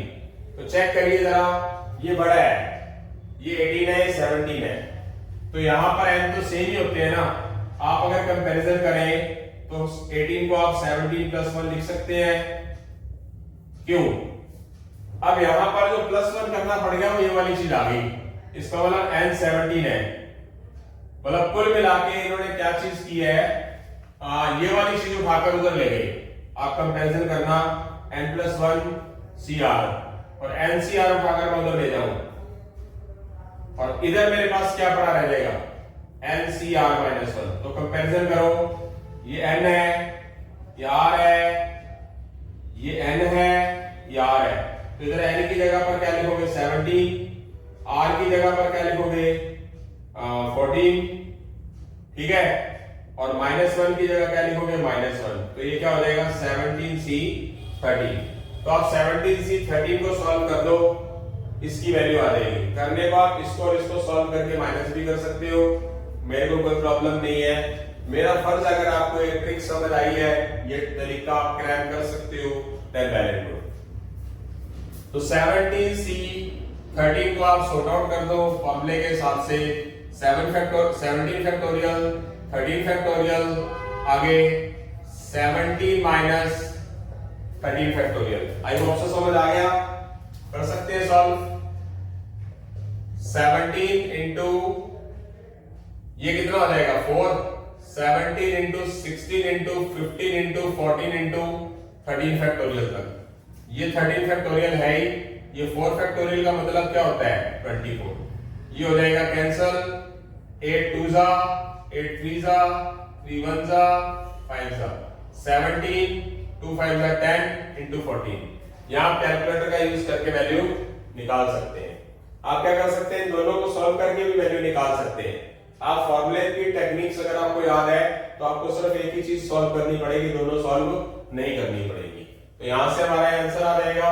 तो चेक करिए जरा, ये बड़ा है, ये 18 है, ये 17 है, तो यहां पर n तो सेम ही होते हैं ना। आप अगर कंपैरिजन करें तो 18 को आप 17 + 1 लिख सकते हैं, क्यों? अब यहां पर जो +1 करना पड़ गया वो ये वाली चीज आ गई, इसका मतलब n 17 है, मतलब कुल मिला के इन्होंने क्या चीज की है, ये वाली चीज उठाकर उधर ले गए। आप कंपैरिजन करना n+1 CR और NCR उठाकर मैं उधर ले जाऊं, और इधर मेरे पास क्या पड़ा रह जाएगा NCR-1, तो कंपैरिजन करो, ये n है, ये R है, ये n है, ये R है, तो इधर n की जगह पर क्या लिखोगे 17, R की जगह पर क्या लिखोगे 14, ठीक है, और -1 की जगह क्या लिखोगे -1, तो ये क्या हो जाएगा 17c 13। तो आप 17c 13 को सॉल्व कर दो, इसकी वैल्यू आ जाएगी। करने को आप इसको और इसको सॉल्व करके माइनस भी कर सकते हो, मेरे को कोई प्रॉब्लम नहीं है। मेरा फर्ज अगर आपको एक ट्रिक समझ आई है, ये तरीका आप क्रैक कर सकते हो, देन वेरी गुड। तो 17c 13 को आप सॉर्ट आउट कर दो फॉर्मूले के हिसाब से, 17 फैक्टोरियल 13 फैक्टोरियल, आगे 17 माइनस 13 फैक्टोरियल। आई होप से समझ आ गया, कर सकते हैं सॉल्व। 17 इंटू ये कितना हो जाएगा 4, 17 into 16 into 15 into 14 into 13 factorial तक, ये 13 फैक्टोरियल है ही, ये 4 फैक्टोरियल का मतलब क्या होता है 24, ये हो जाएगा कैंसल, 8 2 जा 8 3 जा 3 1 जा 5 जा, 17 2 5 जा 10 इंटू 14। यहां आप कैलकुलेटर का यूज करके वैल्यू निकाल सकते हैं। आप क्या कर सकते हैं, दोनों को सॉल्व करके भी वैल्यू निकाल सकते हैं। आप फॉर्मूले की टेक्निक्स अगर आपको याद है तो आपको सिर्फ एक ही चीज सॉल्व करनी पड़ेगी, दोनों सॉल्व नहीं करनी पड़ेगी। तो यहां से हमारा आंसर आ जाएगा।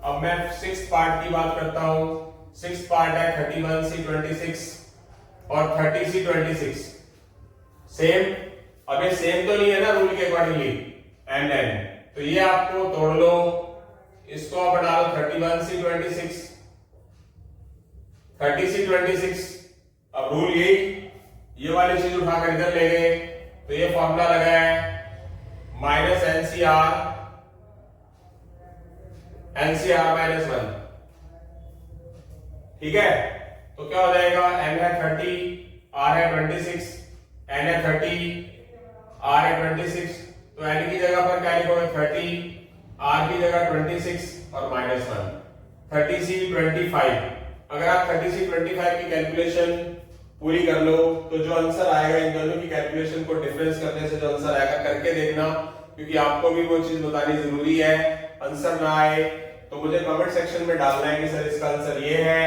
अब मैं 6th पार्ट की बात करता हूं। 6th पार्ट है 31c 26, और 30C26 सेम। अब ये सेम तो नहीं है ना रूल के अकॉर्डिंगली, एन एन, तो ये आपको तोड़ लो, इसको आप हटा लो 31C26, 30C26। अब रूल यही, ये वाली चीज उठाकर इधर ले गए, तो ये फॉर्मूला लगा है -NCR -1, ठीक है। तो क्या हो जाएगा, n है 30, r है 26, n है 30, r है 26, तो n की जगह पर क्या लिखोगे 30, r की जगह 26 और -1, 30C25। अगर आप 30C25 की कैलकुलेशन पूरी कर लो तो जो आंसर आएगा, इन दोनों की कैलकुलेशन को डिफरेंस करने से जो आंसर आएगा करके देखना, क्योंकि आपको भी वो चीज बतानी जरूरी है। आंसर ना आए तो मुझे कमेंट सेक्शन में डालना है कि सर इसका आंसर ये है,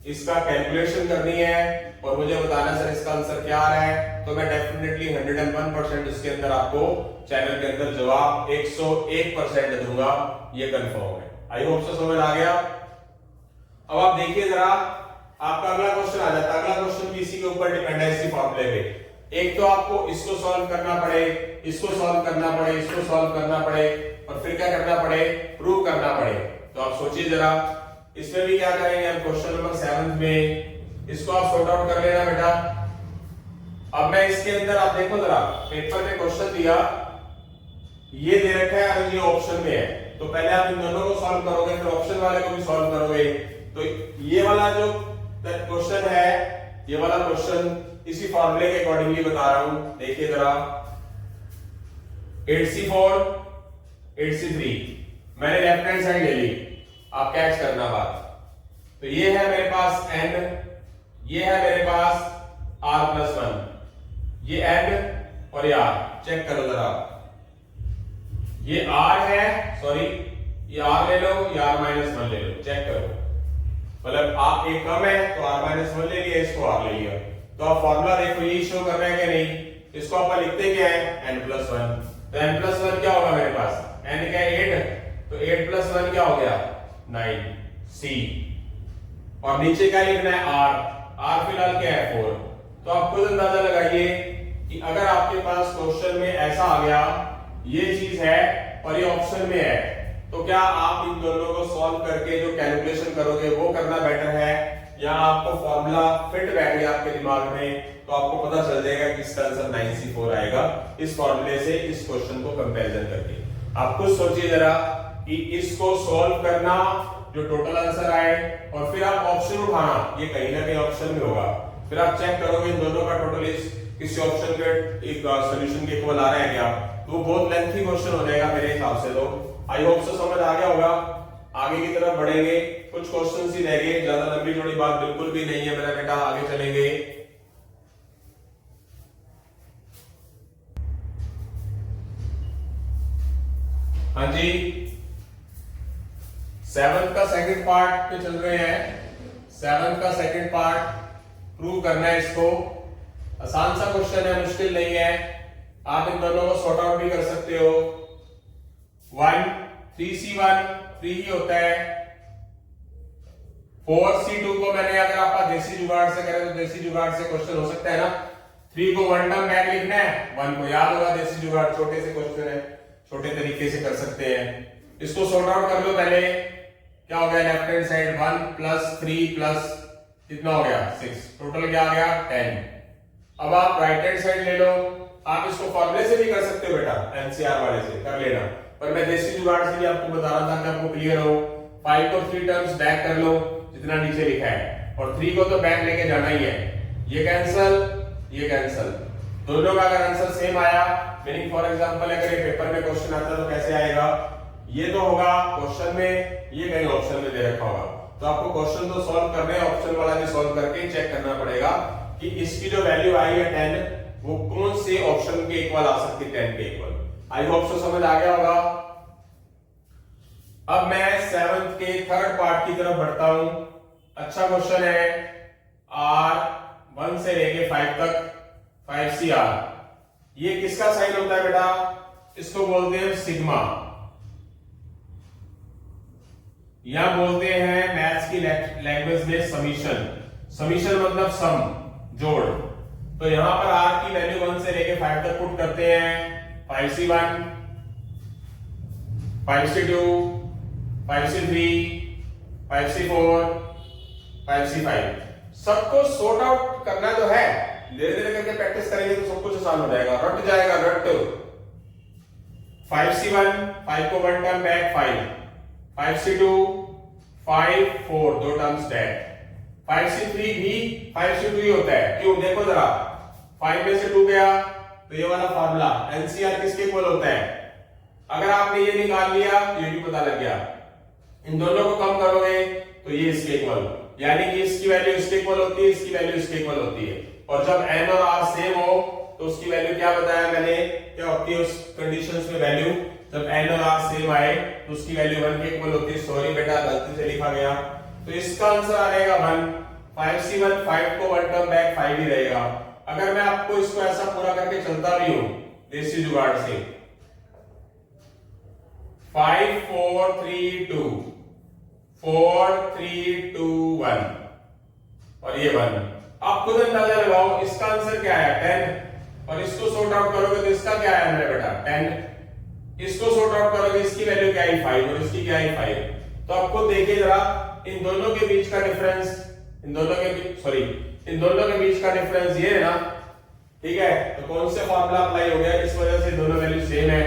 इसका कैलकुलेशन करनी है और मुझे बताना सर इसका आंसर क्या आ रहा है, तो मैं डेफिनेटली 101% इसके अंदर आपको चैनल के अंदर जवाब 101% दूंगा, ये कंफर्म है। आई होप सो समझ आ गया। अब आप देखिए जरा, आपका अगला क्वेश्चन आ जाता है। अगला क्वेश्चन भी इसी के ऊपर डिपेंड है, इसी फॉर्मूले पे। एक तो आपको इसको सॉल्व करना पड़े, इसको सॉल्व करना पड़े, इसको सॉल्व करना पड़े, और फिर क्या करना पड़े, प्रूव करना पड़े। तो आप सोचिए जरा, इसमें भी क्या करेंगे हम, क्वेश्चन नंबर 7 में इसको आप सॉर्ट आउट कर लेना बेटा। अब मैं इसके अंदर आप देखो जरा, पेपर में क्वेश्चन दिया, ये दे रखा है और ये ऑप्शन में है, तो पहले आप इन दोनों को सॉल्व करोगे, फिर ऑप्शन वाले को भी सॉल्व करोगे। तो ये वाला जो क्वेश्चन है, ये वाला क्वेश्चन इसी फॉर्मूले के अकॉर्डिंगली बता रहा हूं। देखिए जरा, 8C4 8C3, मैंने लेफ्ट हैंड साइड ले ली, आप कैच करना बात। तो ये है मेरे पास n, ये है मेरे पास r+1, ये n और ये r, चेक करो जरा, ये r है, सॉरी ये r ले लो, ये r-1 ले लो, चेक करो। मतलब आप एक कम है तो r-1 ले लिया, इसको r ले लिया, तो आप फॉर्मूला देखो यही शो कर रहा है कि नहीं। इसको आप लिखते क्या है, n+1, तो n+1 क्या होगा मेरे पास, n क्या है 8, तो 8+1 क्या हो गया 9C, और नीचे क्या लिखना है r फिलहाल क्या है 4। तो आप खुद अंदाजा लगाइए कि अगर आपके पास क्वेश्चन में ऐसा आ गया, ये चीज है और ये ऑप्शन में है, तो क्या आप इन दोनों को सॉल्व करके जो कैलकुलेशन करोगे वो करना बेटर है, या आपको फॉर्मूला फिट बैठ गया आपके दिमाग में, तो आपको पता चल जाएगा कि इसका आंसर 9C4 आएगा इस फॉर्मूले से, इस क्वेश्चन को कंपैरिजन करके। आप खुद सोचिए जरा कि इसको सॉल्व करना, जो टोटल आंसर आए, और फिर आप ऑप्शन उठाना, ये कहीं ना कहीं ऑप्शन में होगा, फिर आप चेक करोगे इन दोनों का टोटल किसी ऑप्शन के एक सॉल्यूशन के इक्वल आ रहा है क्या, तो बहुत लेंथी क्वेश्चन हो जाएगा मेरे हिसाब से। तो आई होप सो समझ आ गया होगा। आगे की तरफ बढ़ेंगे, कुछ क्वेश्चंस ही रह गए, ज्यादा लंबी चौड़ी बात बिल्कुल भी नहीं है मेरा बेटा, आगे चलेंगे। हाँ जी, 7th का सेकंड पार्ट पे चल रहे हैं। 7th का सेकंड पार्ट प्रूव करना है इसको। आसान सा क्वेश्चन है, मुश्किल नहीं है, आप इन दोनों को सॉर्ट आउट भी कर सकते हो। 3C1 3 ही होता है, 4C2 को मैंने अगर आपका देसी जुगाड़ से करें तो देसी जुगाड़ से क्वेश्चन हो सकता है ना, 3 को 1 टर्म बैक लिखना है, 1 को याद होगा, देसी जुगाड़ छोटे से क्वेश्चन है, छोटे तरीके से कर सकते हैं। इसको सॉर्ट आउट कर लो पहले, क्या हो गया लेफ्ट हैंड साइड 1 + 3 + कितना हो गया 6, टोटल क्या आ गया 10। अब आप राइट हैंड साइड ले लो, आप इसको फॉर्मूले से भी कर सकते हो बेटा, एनसीआर वाले से कर लेना, पर मैं देसी जुगाड़ से भी आपको बता रहा था कि आपको क्लियर हो। 5 को 3 टर्म्स बैक कर लो जितना नीचे लिखा है, और 3 को तो बैक लेके जाना ही है, ये कैंसल, ये कैंसल, दोनों का अगर आंसर सेम आया, मीनिंग फॉर एग्जांपल अगर ये पेपर में क्वेश्चन आता तो कैसे आएगा, ये तो होगा क्वेश्चन में, ये कहीं ऑप्शन में दे रखा होगा, तो आपको क्वेश्चन तो सॉल्व करना है, ऑप्शन वाला भी सॉल्व करके चेक करना पड़ेगा कि इसकी जो वैल्यू आई है 10 वो कौन से ऑप्शन के इक्वल आ सकती है, 10 के इक्वल। आई होप सो समझ आ गया होगा। अब मैं 7th के थर्ड पार्ट की तरफ बढ़ता हूं। अच्छा क्वेश्चन है, R 1 से लेके 5 तक 5CR, ये किसका साइन होता है बेटा, इसको बोलते हैं सिग्मा, या बोलते हैं मैथ्स की लैंग्वेज में समीशन। समीशन मतलब सम, जोड़। तो यहां पर r की वैल्यू 1 से लेके 5 तक पुट करते हैं। 5c1, 5c2, 5c3, 5c4, 5c5 सबको सॉर्ट आउट करना जो है, धीरे धीरे करके प्रैक्टिस करेंगे तो सब कुछ आसान हो जाएगा, रट जाएगा रट। 5c1 5 को 1 टर्म बैक 5, 5c2 5 4 दो टर्म्स बैक, 5c3 भी 5c2 ही होता है। क्यों देखो जरा, 5 में से 2 गया तो ये वाला फार्मूला एनसीआर किसके इक्वल होता है। अगर आपने ये निकाल लिया ये भी पता लग गया, इन दोनों को कम करोगे तो ये इसके इक्वल, यानी कि इसकी वैल्यू इसके इक्वल होती है, इसकी वैल्यू इसके इक्वल होती है। और जब n और r सेम हो तो उसकी वैल्यू क्या बताया मैंने, क्या होती है उस कंडीशंस में वैल्यू, जब n और r सेम आए तो उसकी वैल्यू 1 के इक्वल होती है। सॉरी बेटा गलती से लिखा गया, तो इसका आंसर आ जाएगा 1। 5c1 5 को 1 टर्म बैक 5 ही रहेगा। अगर मैं आपको इसको ऐसा पूरा करके चलता भी हूं देसी जुगाड़ से, 5 4 3 2 4 3 2 1 और ये 1। आप खुद अंदाजा लगाओ इसका आंसर क्या है 10, और इसको सॉर्ट आउट करोगे तो इसका क्या है मेरे बेटा 10। इसको सॉर्ट आउट करोगे इसकी वैल्यू क्या है 5 और इसकी क्या है 5। तो आपको देखिए जरा इन दोनों के बीच का डिफरेंस, इन दोनों के बीच का डिफरेंस ये है ना, ठीक है। तो कौन से फार्मूला अप्लाई हो गया, इस वजह से दोनों वैल्यू सेम है।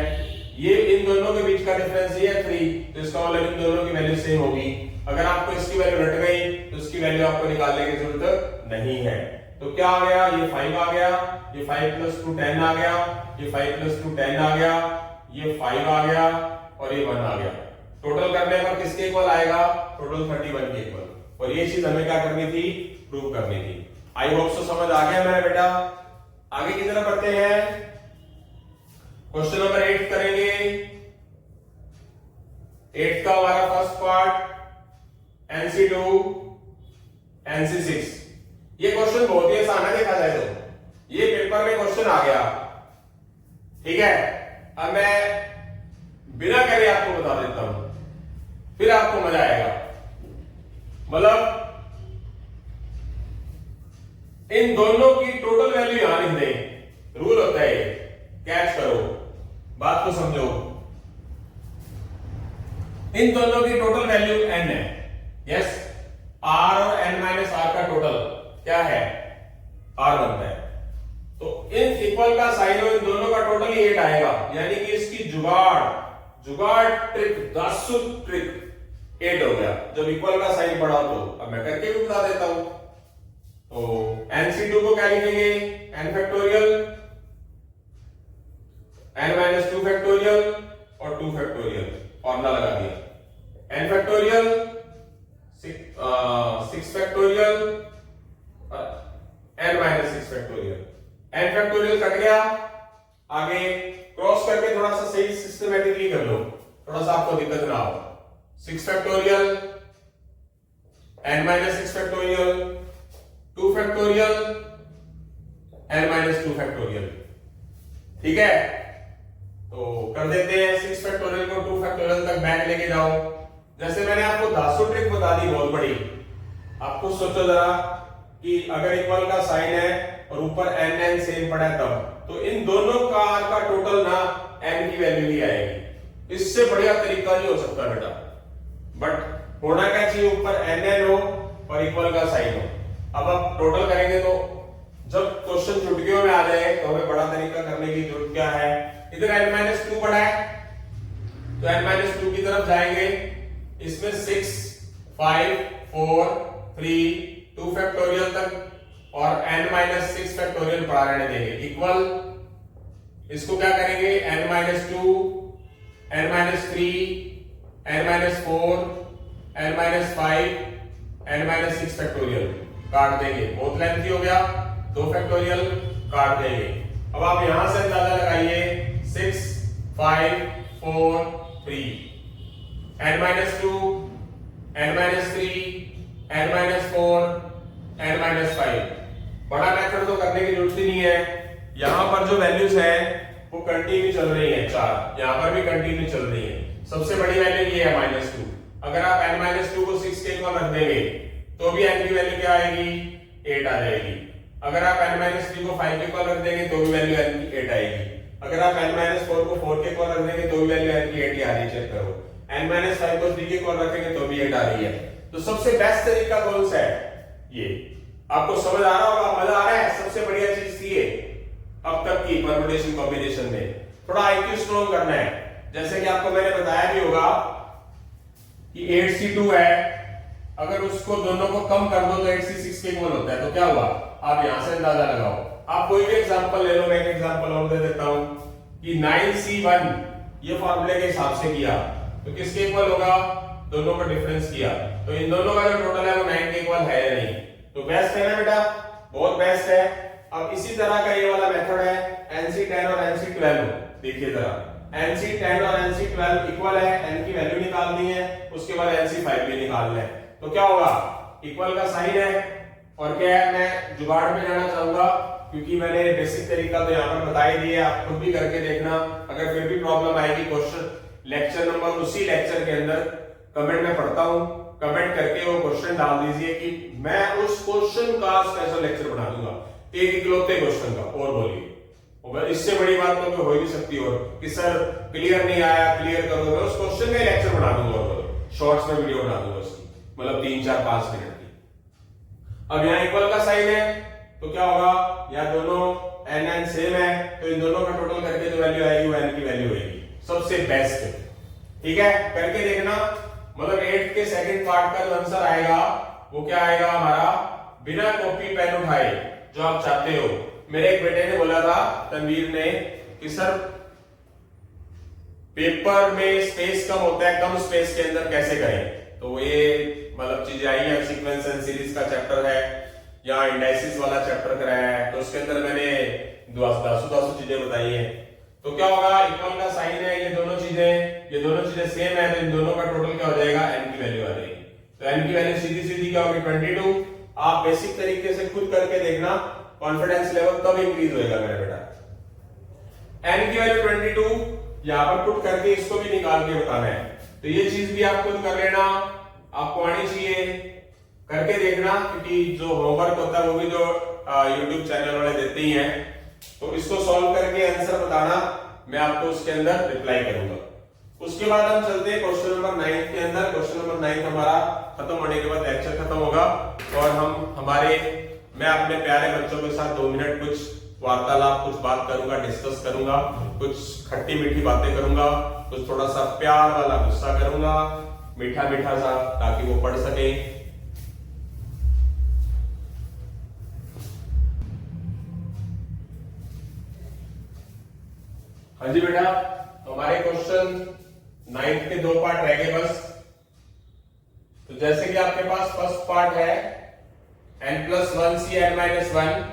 ये इन दोनों के बीच का डिफरेंस ये है 3, तो इसका मतलब इन दोनों की वैल्यू सेम होगी। अगर आपको इसकी वैल्यू रट गई तो इसकी वैल्यू आपको निकालने की जरूरत नहीं है। तो क्या आ गया, ये 5 आ गया, ये 5 + 2 10 आ गया, ये 5 + 2 10 आ गया, ये 5 आ गया और ये 1 आ गया। टोटल करने पर किसके इक्वल आएगा, टोटल 31 के इक्वल। और ये चीज हमें क्या करनी थी, प्रूव करनी थी। आई होप सो समझ आ गया मेरा बेटा। आगे की तरफ बढ़ते हैं, क्वेश्चन नंबर 8 करेंगे। 8 का हमारा फर्स्ट पार्ट NC2 NC6। ये क्वेश्चन बहुत ही आसान है देखा जाए तो, ये पेपर में क्वेश्चन आ गया, ठीक है। अब मैं बिना करे आपको बता देता हूं, फिर आपको मजा आएगा। मतलब इन दोनों की टोटल वैल्यू यहां लिख दें, रूल होता है, कैच करो, बात को समझो। इन दोनों की टोटल वैल्यू n है, यस। r और n माइनस r का टोटल क्या है, r बनता है। तो इन इक्वल का साइन और इन दोनों का टोटल ही 8 आएगा, यानी कि इसकी जुगाड़ ट्रिक 10 ट्रिक 8 हो गया जब इक्वल का साइन पढ़ा तो। अब मैं करके भी बता देता हूं। तो NC2 को क्या लिखेंगे, n फैक्टोरियल, n - 2 फैक्टोरियल और 2 फैक्टोरियल, फॉर्मूला लगा दिया। n factorial 6 factorial n - 6 factorial. n factorial cut गया, आगे क्रॉस करके थोड़ा सा सही सिस्टमैटिकली कर लो, थोड़ा सा आपको दिक्कत ना हो। 6 factorial n - 6 factorial 2 factorial n - 2 factorial, ठीक है। तो कर देते हैं 6 फैक्टोरियल को 2 फैक्टोरियल तक बैक लेके जाओ। जैसे मैंने आपको दासो ट्रिक बता दी बहुत बड़ी, आपको सोचो जरा कि अगर इक्वल का साइन है और ऊपर n सेम पड़ा है तब, तो इन दोनों का r का टोटल ना n की वैल्यू ही आएगी। इससे बढ़िया तरीका नहीं हो सकता बेटा। बट होना क्या चाहिए, ऊपर n हो और इक्वल का साइन हो। अब आप टोटल करेंगे तो जब क्वेश्चन चुटकियों में आ जाए तो हमें बड़ा तरीका करने की जरूरत क्या है। इधर n - 2 पड़ा है तो n - 2 की तरफ जाएंगे, इसमें 6 5 4 3 2 फैक्टोरियल तक और n - 6 फैक्टोरियल पड़ा रहने देंगे इक्वल। इसको क्या करेंगे, n - 2 n - 3 n - 4 n - 5 n - 6 factorial काट देंगे, बहुत लेंथी हो गया, 2 फैक्टोरियल काट देंगे। अब आप यहां से अंदाजा लगाइए 6 5 4 3 n - 2 n - 3 n - 4 n - 5। बड़ा मेथड तो करने की जरूरत ही नहीं है, यहां पर जो वैल्यूज है वो कंटिन्यू चल रही है, 4 यहां पर भी कंटिन्यू चल रही है। सबसे बड़ी वैल्यू ये है -2। अगर आप n - 2 को 6 के इक्वल रख देंगे तो भी n की वैल्यू क्या आएगी, 8 आ जाएगी। अगर आप n-3 को 5 के इक्वल रख देंगे तो भी वैल्यू n की 8 आएगी। अगर आप n-4 को 4 के इक्वल रख देंगे तो भी वैल्यू n की 8 ही आ रही है, चेक करो। n-5 को 3 के इक्वल रखेंगे तो भी 8 आ रही है। तो सबसे बेस्ट तरीका कौन सा है? ये आपको समझ आ रहा होगा, मजा आ रहा है? सबसे बढ़िया चीज थी ये अब तक की परम्यूटेशन कॉम्बिनेशन में। थोड़ा आईक्यू स्ट्रॉन्ग करना है। जैसे कि आपको मैंने बताया भी होगा कि 8C2 है, अगर उसको दोनों को कम कर दो तो 8C6 के इक्वल होता है। तो क्या हुआ? आप यहां से अंदाजा लगाओ। आप कोई भी एग्जांपल ले लो, मैं एक एग्जांपल और दे देता हूं कि 9C1 ये फॉर्मूले के हिसाब से किया तो किसके इक्वल होगा? दोनों का डिफरेंस किया तो इन दोनों का जो टोटल है वो 9 के इक्वल है या नहीं? तो बेस्ट है ना बेटा, बहुत बेस्ट है। अब इसी तरह का ये वाला मेथड है NC10 और NC12। देखिए जरा, NC10 और NC12 इक्वल है, n की वैल्यू निकालनी है, उसके बाद NC5 भी निकालना है। तो क्या होगा? इक्वल का साइन है और क्या है, मैं जुगाड़ में जाना चाहूंगा क्योंकि मैंने बेसिक तरीका तो यहाँ पर बता ही दिया, आप खुद भी करके देखना। अगर फिर भी प्रॉब्लम आएगी, क्वेश्चन लेक्चर नंबर उसी लेक्चर के अंदर कमेंट में पढ़ता हूं, कमेंट करके वो क्वेश्चन डाल दीजिए कि मैं उस क्वेश्चन का स्पेशल लेक्चर बना दूंगा, एक इकलौते क्वेश्चन का। और बोलिए, इससे बड़ी बात तो हो ही नहीं सकती और कि सर क्लियर नहीं आया, क्लियर करो। मैं उस क्वेश्चन का लेक्चर बना दूंगा और शॉर्ट्स में वीडियो बना दूंगा उसकी, मतलब 3-4-5 मिनट की। अब यहाँ इक्वल का साइन है तो क्या होगा? यहाँ दोनों n सेम है तो इन दोनों का टोटल करके जो वैल्यू आएगी वो n की वैल्यू आएगी। सबसे बेस्ट, ठीक है, करके देखना। मतलब 8 के सेकंड पार्ट का जो आंसर आएगा वो क्या आएगा हमारा? बिना कॉपी पेन उठाए जो आप चाहते हो। मेरे एक बेटे ने बोला था, तनवीर ने, कि सर पेपर में स्पेस कम होता है, कम स्पेस के अंदर कैसे करें? तो ये मतलब चीजें आई है, सीक्वेंस एंड सीरीज का चैप्टर है या इंडाइसिस वाला चैप्टर कराया है, तो उसके अंदर मैंने 10 चीजें बताई है। तो क्या होगा? इक्वल का साइन है, ये दोनों चीजें सेम है तो इन दोनों का टोटल क्या हो जाएगा? n की वैल्यू आ जाएगी। तो n की वैल्यू सीधी सीधी क्या होगी? 22। आप बेसिक तरीके से खुद करके देखना, कॉन्फिडेंस लेवल तब इंक्रीज होएगा मेरा बेटा। n की वैल्यू 22 यहां पर पुट करके इसको भी निकाल के बताना है। तो ये चीज भी आप खुद कर लेना, आपको आनी चाहिए, करके देखना, क्योंकि जो होमवर्क होता है वो भी जो YouTube चैनल वाले देते ही हैं। तो इसको सॉल्व करके आंसर बताना, मैं आपको उसके अंदर रिप्लाई करूंगा। उसके बाद हम चलते हैं क्वेश्चन नंबर 9 के अंदर। क्वेश्चन नंबर 9 हमारा खत्म होने के बाद लेक्चर खत्म होगा और मैं अपने प्यारे बच्चों के साथ 2 मिनट कुछ वार्तालाप, कुछ बात करूंगा, डिस्कस करूंगा, कुछ खट्टी मीठी बातें करूंगा, कुछ थोड़ा सा प्यार वाला गुस्सा करूंगा, मीठा मीठा सा, ताकि वो पढ़ सके। हाँ जी बेटा, तो हमारे क्वेश्चन 9 के 2 पार्ट रह गए बस। तो जैसे कि आपके पास फर्स्ट पार्ट है n+1c n-1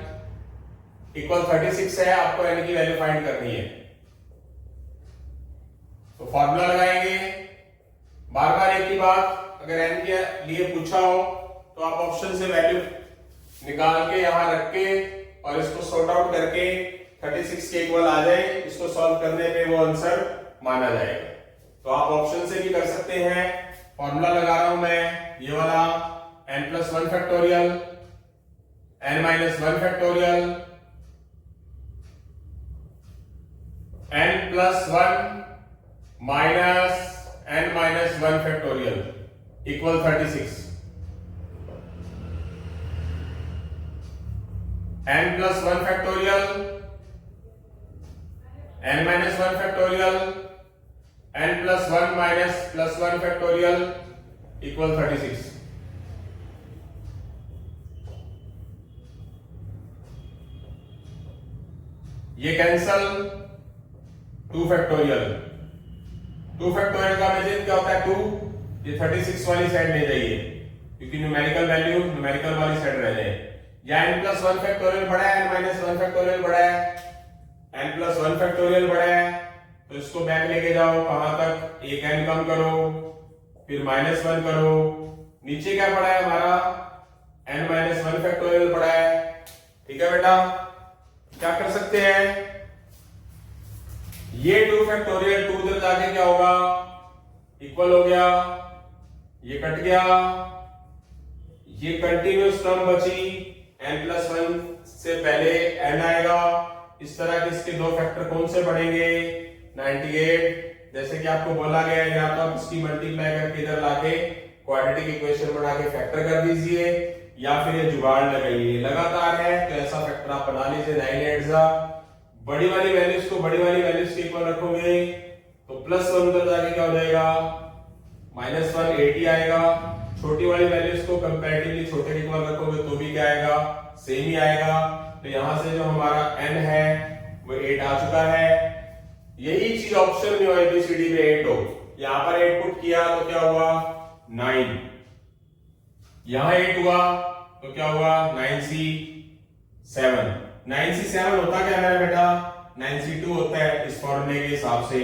इक्वल 36 है, आपको n की वैल्यू फाइंड करनी है। तो फॉर्मूला लगाएंगे। बार बार एक ही बात, अगर n के लिए पूछा हो तो आप ऑप्शन से वैल्यू निकाल के यहां रख के और इसको सॉर्ट आउट करके 36 के इक्वल आ जाए, इसको सॉल्व करने पे वो आंसर माना जाएगा। तो आप ऑप्शन से भी कर सकते हैं। फॉर्मूला लगा रहा हूं मैं, ये वाला n+1 factorial, n-1 factorial, n+1 minus n-1 factorial equal 36। n+1 factorial, n-1 factorial, n+1 minus +1 factorial equal 36। ये कैंसल, 2 फैक्टोरियल। 2 फैक्टोरियल का मेजर क्या होता है? 2। ये 36 वाली साइड ले जाइए क्योंकि न्यूमेरिकल वैल्यू न्यूमेरिकल वाली साइड रह जाए। या n+1 फैक्टोरियल बड़ा है, n-1 फैक्टोरियल बड़ा है, n+1 फैक्टोरियल बड़ा है, तो इसको बैक लेके जाओ कहां तक? एक n कम करो, फिर -1 करो, नीचे क्या पड़ा है हमारा? n-1 फैक्टोरियल पड़ा है। ठीक है बेटा, क्या कर सकते हैं? ये 2 फैक्टोरियल 2 उधर जाके क्या होगा? इक्वल हो गया, ये कट गया, ये कंटिन्यूअस टर्म बची n+1 से पहले n आएगा। इस तरह के इसके दो फैक्टर कौन से पड़ेंगे? 98। जैसे कि आपको बोला गया है, या तो आप इसकी मल्टीप्लाई करके इधर लाके क्वाड्रेटिक इक्वेशन बना के फैक्टर कर दीजिए, या फिर ये जुगाड़ लगाइए। लगातार है तो ऐसा फैक्टर आप बना लीजिए। 9 8 बड़ी वाली वैल्यूज को बड़ी वाली वैल्यूज के इक्वल रखोगे तो +1 उधर जाके क्या हो जाएगा? -1 80 आएगा। छोटी वाली वैल्यूज को कंपैरेटिवली छोटे के इक्वल रखोगे तो भी क्या आएगा? सेम ही आएगा। तो यहां से जो हमारा n है वो 8 आ चुका है। यही चीज ऑप्शन में ABCD में 8 हो, यहां पर 8 पुट किया तो क्या हुआ? 9। यहां 8 हुआ तो क्या हुआ? 9C7। 9C7 होता क्या है बेटा? 9C2 होता है इस फॉर्मूले के हिसाब से।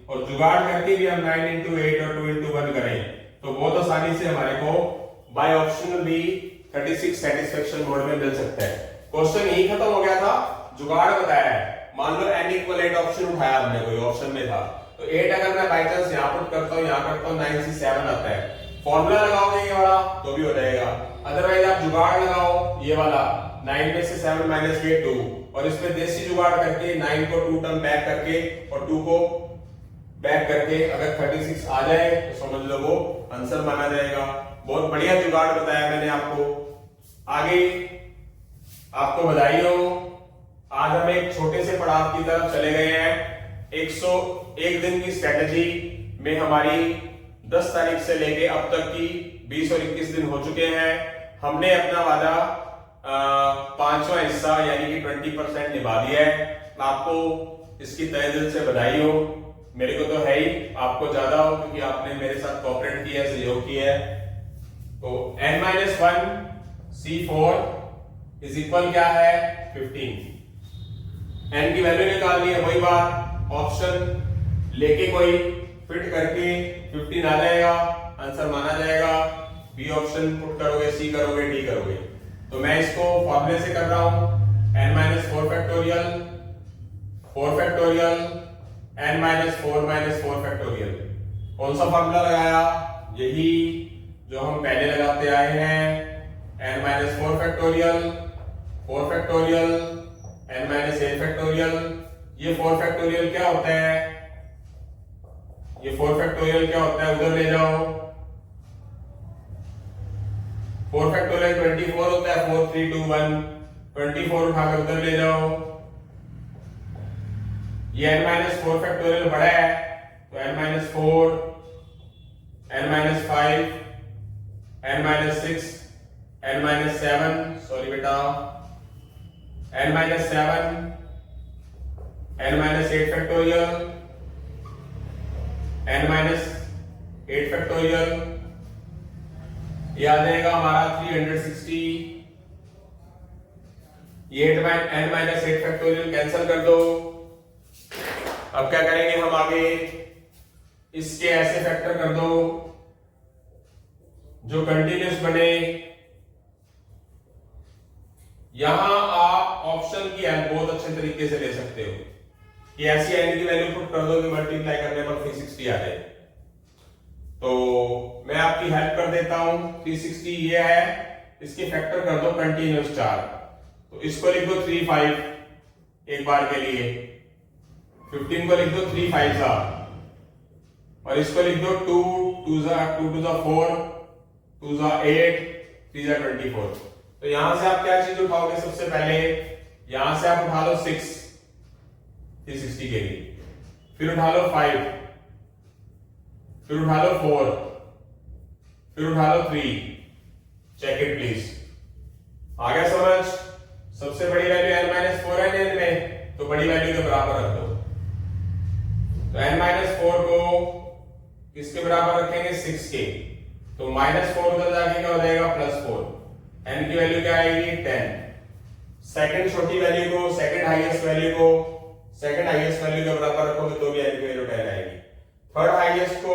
और जुगाड़ करके भी हम 9 into 8 और 2 into 1 करें तो बहुत आसानी से हमारे को बाय ऑप्शनल भी 36 सेटिस्फेक्शन मोड में मिल सकता है। क्वेश्चन यही खत्म हो गया था, जुगाड़ बताया है। मान लो n = 8 ऑप्शन उठाया हमने, कोई ऑप्शन में था तो 8 अगर मैं बाय चांस यहां पुट करता हूं, यहां करता हूं, 9C7 आता है। फॉर्मूला लगाओगे ये वाला तो भी हो जाएगा। अदरवाइज आप जुगाड़ लगाओ ये वाला, 9 में से 7 माइनस के 2, और इसमें देसी जुगाड़ करके 9 को 2 टर्म बैक करके और 2 को बैक करके अगर 36 आ जाए तो समझ लो वो आंसर माना जाएगा। बहुत बढ़िया जुगाड़ बताया मैंने आपको। आगे आपको बधाई हो, आज हम एक छोटे से पड़ाव की तरफ चले गए हैं। 101 दिन की स्ट्रेटेजी में हमारी 10 तारीख से लेके अब तक की 20 और 21 दिन हो चुके हैं। हमने अपना वादा 5वां हिस्सा यानी कि 20% निभा दिया है। आपको इसकी तहे दिल से बधाई हो। मेरे को तो है ही, आपको ज्यादा हो क्योंकि आपने मेरे साथ कोऑपरेट किया है, सहयोग किया है। तो n-1 C4 इज इक्वल क्या है? 15। n की वैल्यू निकालनी है, वही बात, ऑप्शन लेके कोई फिट करके 15 आ जाएगा, आंसर माना जाएगा। बी ऑप्शन पुट करोगे, सी करोगे, डी करोगे। तो मैं इसको फॉर्मूले से कर रहा हूं, n-4 factorial, 4 factorial, n-4 factorial. कौन सा फॉर्मूला लगाया? यही जो हम पहले लगाते आए हैं, n-4 factorial, 4 factorial, n-8 factorial. ये 4 फैक्टोरियल क्या होता है? ये 4 फैक्टोरियल क्या होता है? उधर ले जाओ। 4 फैक्टोरियल 24 होता है, 4 3 2 1, 24 उठाकर उधर ले जाओ। ये n-4 फैक्टोरियल बड़ा है तो n-4, n-5, n-6, n-7, sorry बेटा, n-7, n-8 factorial, n-8 factorial. ये आ जाएगा हमारा 360। ये n-8 फैक्टोरियल कैंसिल कर दो। अब क्या करेंगे हम आगे? इसके ऐसे फैक्टर कर दो जो कंटिन्यूस बने। यहां आप ऑप्शन की हेल्प बहुत अच्छे तरीके से ले सकते हो कि ऐसी n की वैल्यू पुट कर दो कि मल्टीप्लाई करने पर 360 आ जाए। तो मैं आपकी हेल्प कर देता हूं। 360 ये है, इसके फैक्टर कर दो कंटिन्यूस 4। तो इसको लिख दो 3 5 एक बार के लिए, 15 को लिख दो 3 5 और इसको लिख दो 2 2 2 4, 2 8, 3 24। तो यहां से आप क्या चीज उठाओगे? सबसे पहले यहां से आप उठा लो 6 360 के लिए, फिर उठा लो 5, फिर उठा लो 4, फिर उठा लो 3। Check it please. आ गया समझ? सबसे बड़ी वैल्यू n-4 है n में, तो बड़ी वैल्यू के बराबर रख दो। तो n-4 को किसके बराबर रखेंगे? 6 के। तो -4 उधर जाके क्या हो जाएगा? +4। n की वैल्यू क्या आएगी? 10। सेकंड छोटी वैल्यू को, सेकंड हाईएस्ट वैल्यू को सेकंड हाईएस्ट वैल्यू के बराबर रखोगे तो भी n की वैल्यू 10 आएगी। थर्ड हाईएस्ट को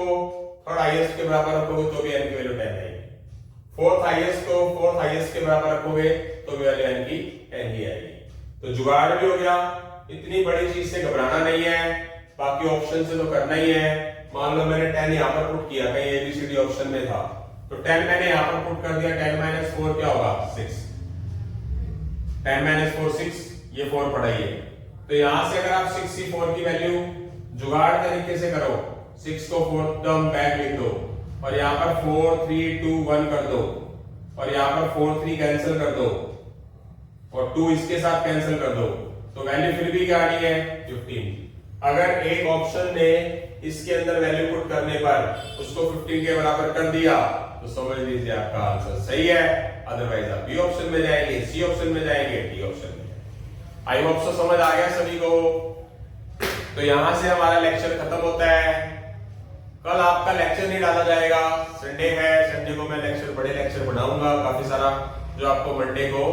थर्ड हाईएस्ट के बराबर रखोगे तो भी n की वैल्यू 10 आएगी। फोर्थ हाईएस्ट को फोर्थ हाईएस्ट के बराबर रखोगे तो भी वैल्यू n की 10 ही आएगी। तो जुगाड़ भी हो गया। इतनी बड़ी चीज से घबराना नहीं है, बाकी ऑप्शन से तो करना ही है। मान लो मैंने 10 यहाँ पर पुट किया, कहीं एबीसीडी ऑप्शन में था, तो 10 मैंने यहाँ पर पुट कर दिया। 10 - 4 क्या होगा? 6। 10 माइनस 4 6, ये 4 पड़ा ही है। तो यहां से अगर आप 64 की वैल्यू जुगाड़ तरीके से करो, 6 को 4th टर्म बैक लिख दो और यहाँ पर 4 3 2 1 कर दो और यहाँ पर 4 3 कैंसिल कर दो और 2 इसके साथ कैंसिल कर दो, तो वैल्यू फिर भी क्या आ रही है 15। अगर एक ऑप्शन ने इसके अंदर वैल्यू पुट करने पर उसको 15 के बराबर कर दिया तो समझ लीजिए आपका आंसर सही है, अदरवाइज आप बी ऑप्शन में जाएंगे, सी ऑप्शन में जाएंगे, डी ऑप्शन में। आई होप सो समझ आ गया सभी को। तो यहां से हमारा लेक्चर खत्म होता है। कल आपका लेक्चर नहीं डाला जाएगा, संडे है, संडे को मैं बड़े लेक्चर बनाऊंगा काफी सारा, जो आपको मंडे को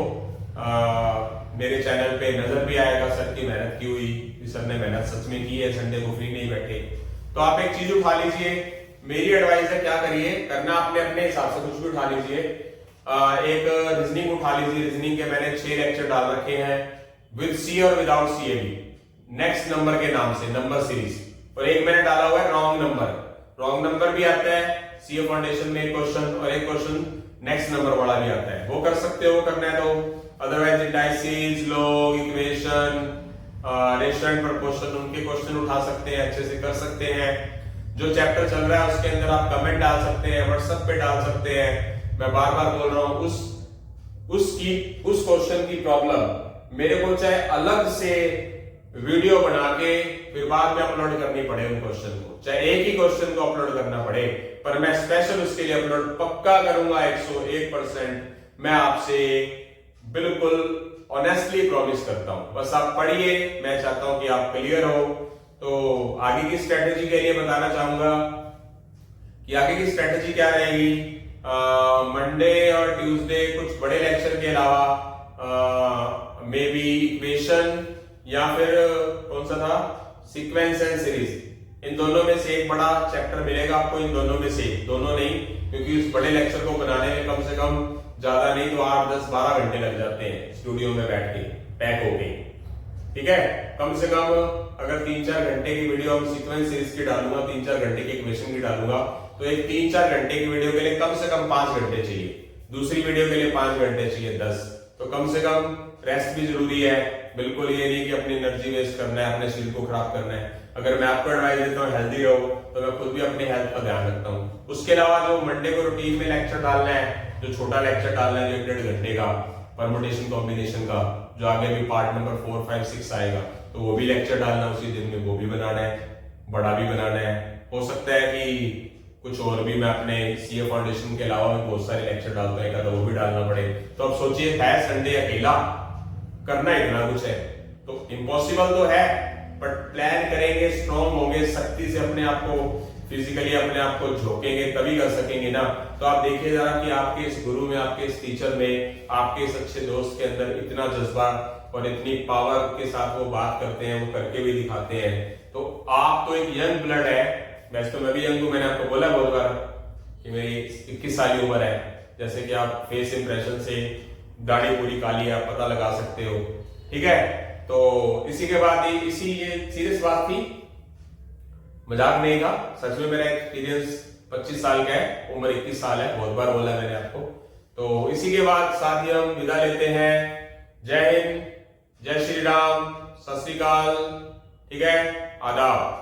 मेरे चैनल पे नजर भी आएगा। सर की मेहनत की हुई, सर ने मेहनत सच में की है, संडे को फ्री नहीं बैठे। तो आप एक चीज उठा लीजिए, मेरी एडवाइस है क्या करिए, करना आपने अपने हिसाब से कुछ भी उठा लीजिए। एक रीजनिंग उठा लीजिए, रीजनिंग के मैंने 6 लेक्चर डाल रखे हैं, विद सी और विदाउट सीएबी, नेक्स्ट नंबर के नाम से, नंबर सीरीज। और एक मैंने डाला हुआ है रॉन्ग नंबर भी आता है सीए फाउंडेशन में, एक क्वेश्चन, और एक क्वेश्चन नेक्स्ट नंबर वाला भी आता है, वो कर सकते हो, करना है तो। Otherwise indices, log, equation, ratio and proportion, उनके क्वेश्चन उठा सकते हैं, अच्छे से कर सकते हैं। जो चैप्टर चल रहा है उसके अंदर आप कमेंट डाल सकते हैं, व्हाट्सएप पे डाल सकते हैं। मैं बार बार बोल रहा हूं, उस क्वेश्चन की प्रॉब्लम मेरे को चाहे अलग से वीडियो बना के फिर बाद में अपलोड करनी पड़े उन क्वेश्चन को, चाहे एक ही क्वेश्चन को अपलोड करना पड़े, पर मैं स्पेशल उसके लिए अपलोड पक्का करूंगा 101%। मैं आपसे बिल्कुल ऑनेस्टली प्रॉमिस करता हूं। बस आप पढ़िए, मैं चाहता हूं कि आप क्लियर हो। तो आगे की स्ट्रेटेजी के लिए बताना चाहूंगा कि आगे की स्ट्रेटेजी क्या रहेगी। मंडे और ट्यूसडे कुछ बड़े लेक्चर के अलावा मे बी इक्वेशन या फिर कौन सा था, सीक्वेंस एंड सीरीज, इन दोनों में से एक बड़ा चैप्टर मिलेगा आपको। इन दोनों में से, दोनों नहीं, क्योंकि उस बड़े लेक्चर को बनाने में कम से कम ज्यादा नहीं तो 8 10 12 घंटे लग जाते हैं स्टूडियो में बैठ के, पैक होके, ठीक है। कम से कम अगर 3-4 घंटे की वीडियो हम सीक्वेंस सीरीज की डालूंगा, 3-4 घंटे की इक्वेशन की डालूंगा, तो एक 3-4 घंटे की वीडियो के लिए कम से कम 5 घंटे चाहिए, दूसरी वीडियो के लिए 5 घंटे चाहिए 10। तो कम से कम रेस्ट भी जरूरी है। बिल्कुल ये नहीं कि अपनी एनर्जी वेस्ट करना है, अपने शरीर को खराब करना है। अगर मैं आपको एडवाइस देता हूँ हेल्दी रहो, तो मैं खुद भी अपनी हेल्थ का ध्यान रखता हूँ। उसके अलावा जो मंडे को रूटीन में लेक्चर डालना है, जो छोटा लेक्चर डालना है, जो 1-1.5 घंटे का परमुटेशन कॉम्बिनेशन का, जो आगे भी पार्ट नंबर 4 5 6 आएगा, तो वो भी लेक्चर डालना उसी दिन में, वो भी बनाना है, बड़ा भी बनाना है। हो सकता है कि कुछ और भी मैं अपने सीए फाउंडेशन के अलावा भी बहुत सारे लेक्चर डालता है, तो वो भी डालना पड़े। तो अब सोचिए, है संडे अकेला, करना इतना कुछ है, तो इम्पॉसिबल तो है, बट प्लान करेंगे, स्ट्रॉन्ग होंगे, सख्ती से अपने आप को, फिजिकली अपने आप को झोंकेंगे, तभी कर सकेंगे ना। तो आप देखिए जरा कि आपके इस गुरु में, आपके इस टीचर में, आपके इस अच्छे दोस्त के अंदर इतना जज्बा और इतनी पावर के साथ वो बात करते हैं, वो करके भी दिखाते हैं। तो आप तो एक यंग ब्लड है, वैसे तो मैं भी यंग हूं, मैंने आपको बोला बहुत बार कि मेरी 21 साल की उम्र है। जैसे कि आप फेस इंप्रेशन से, दाढ़ी पूरी काली है, आप पता लगा सकते हो, ठीक है। तो इसी के बाद ये सीरियस बात थी, मजाक नहीं था, सच में मेरा एक्सपीरियंस 25 साल का है, उम्र 21 साल है, बहुत बार बोला मैंने आपको। तो इसी के बाद साथ ही हम विदा लेते हैं। जय हिंद, जय श्री राम, सत श्री अकाल, ठीक है, आदाब।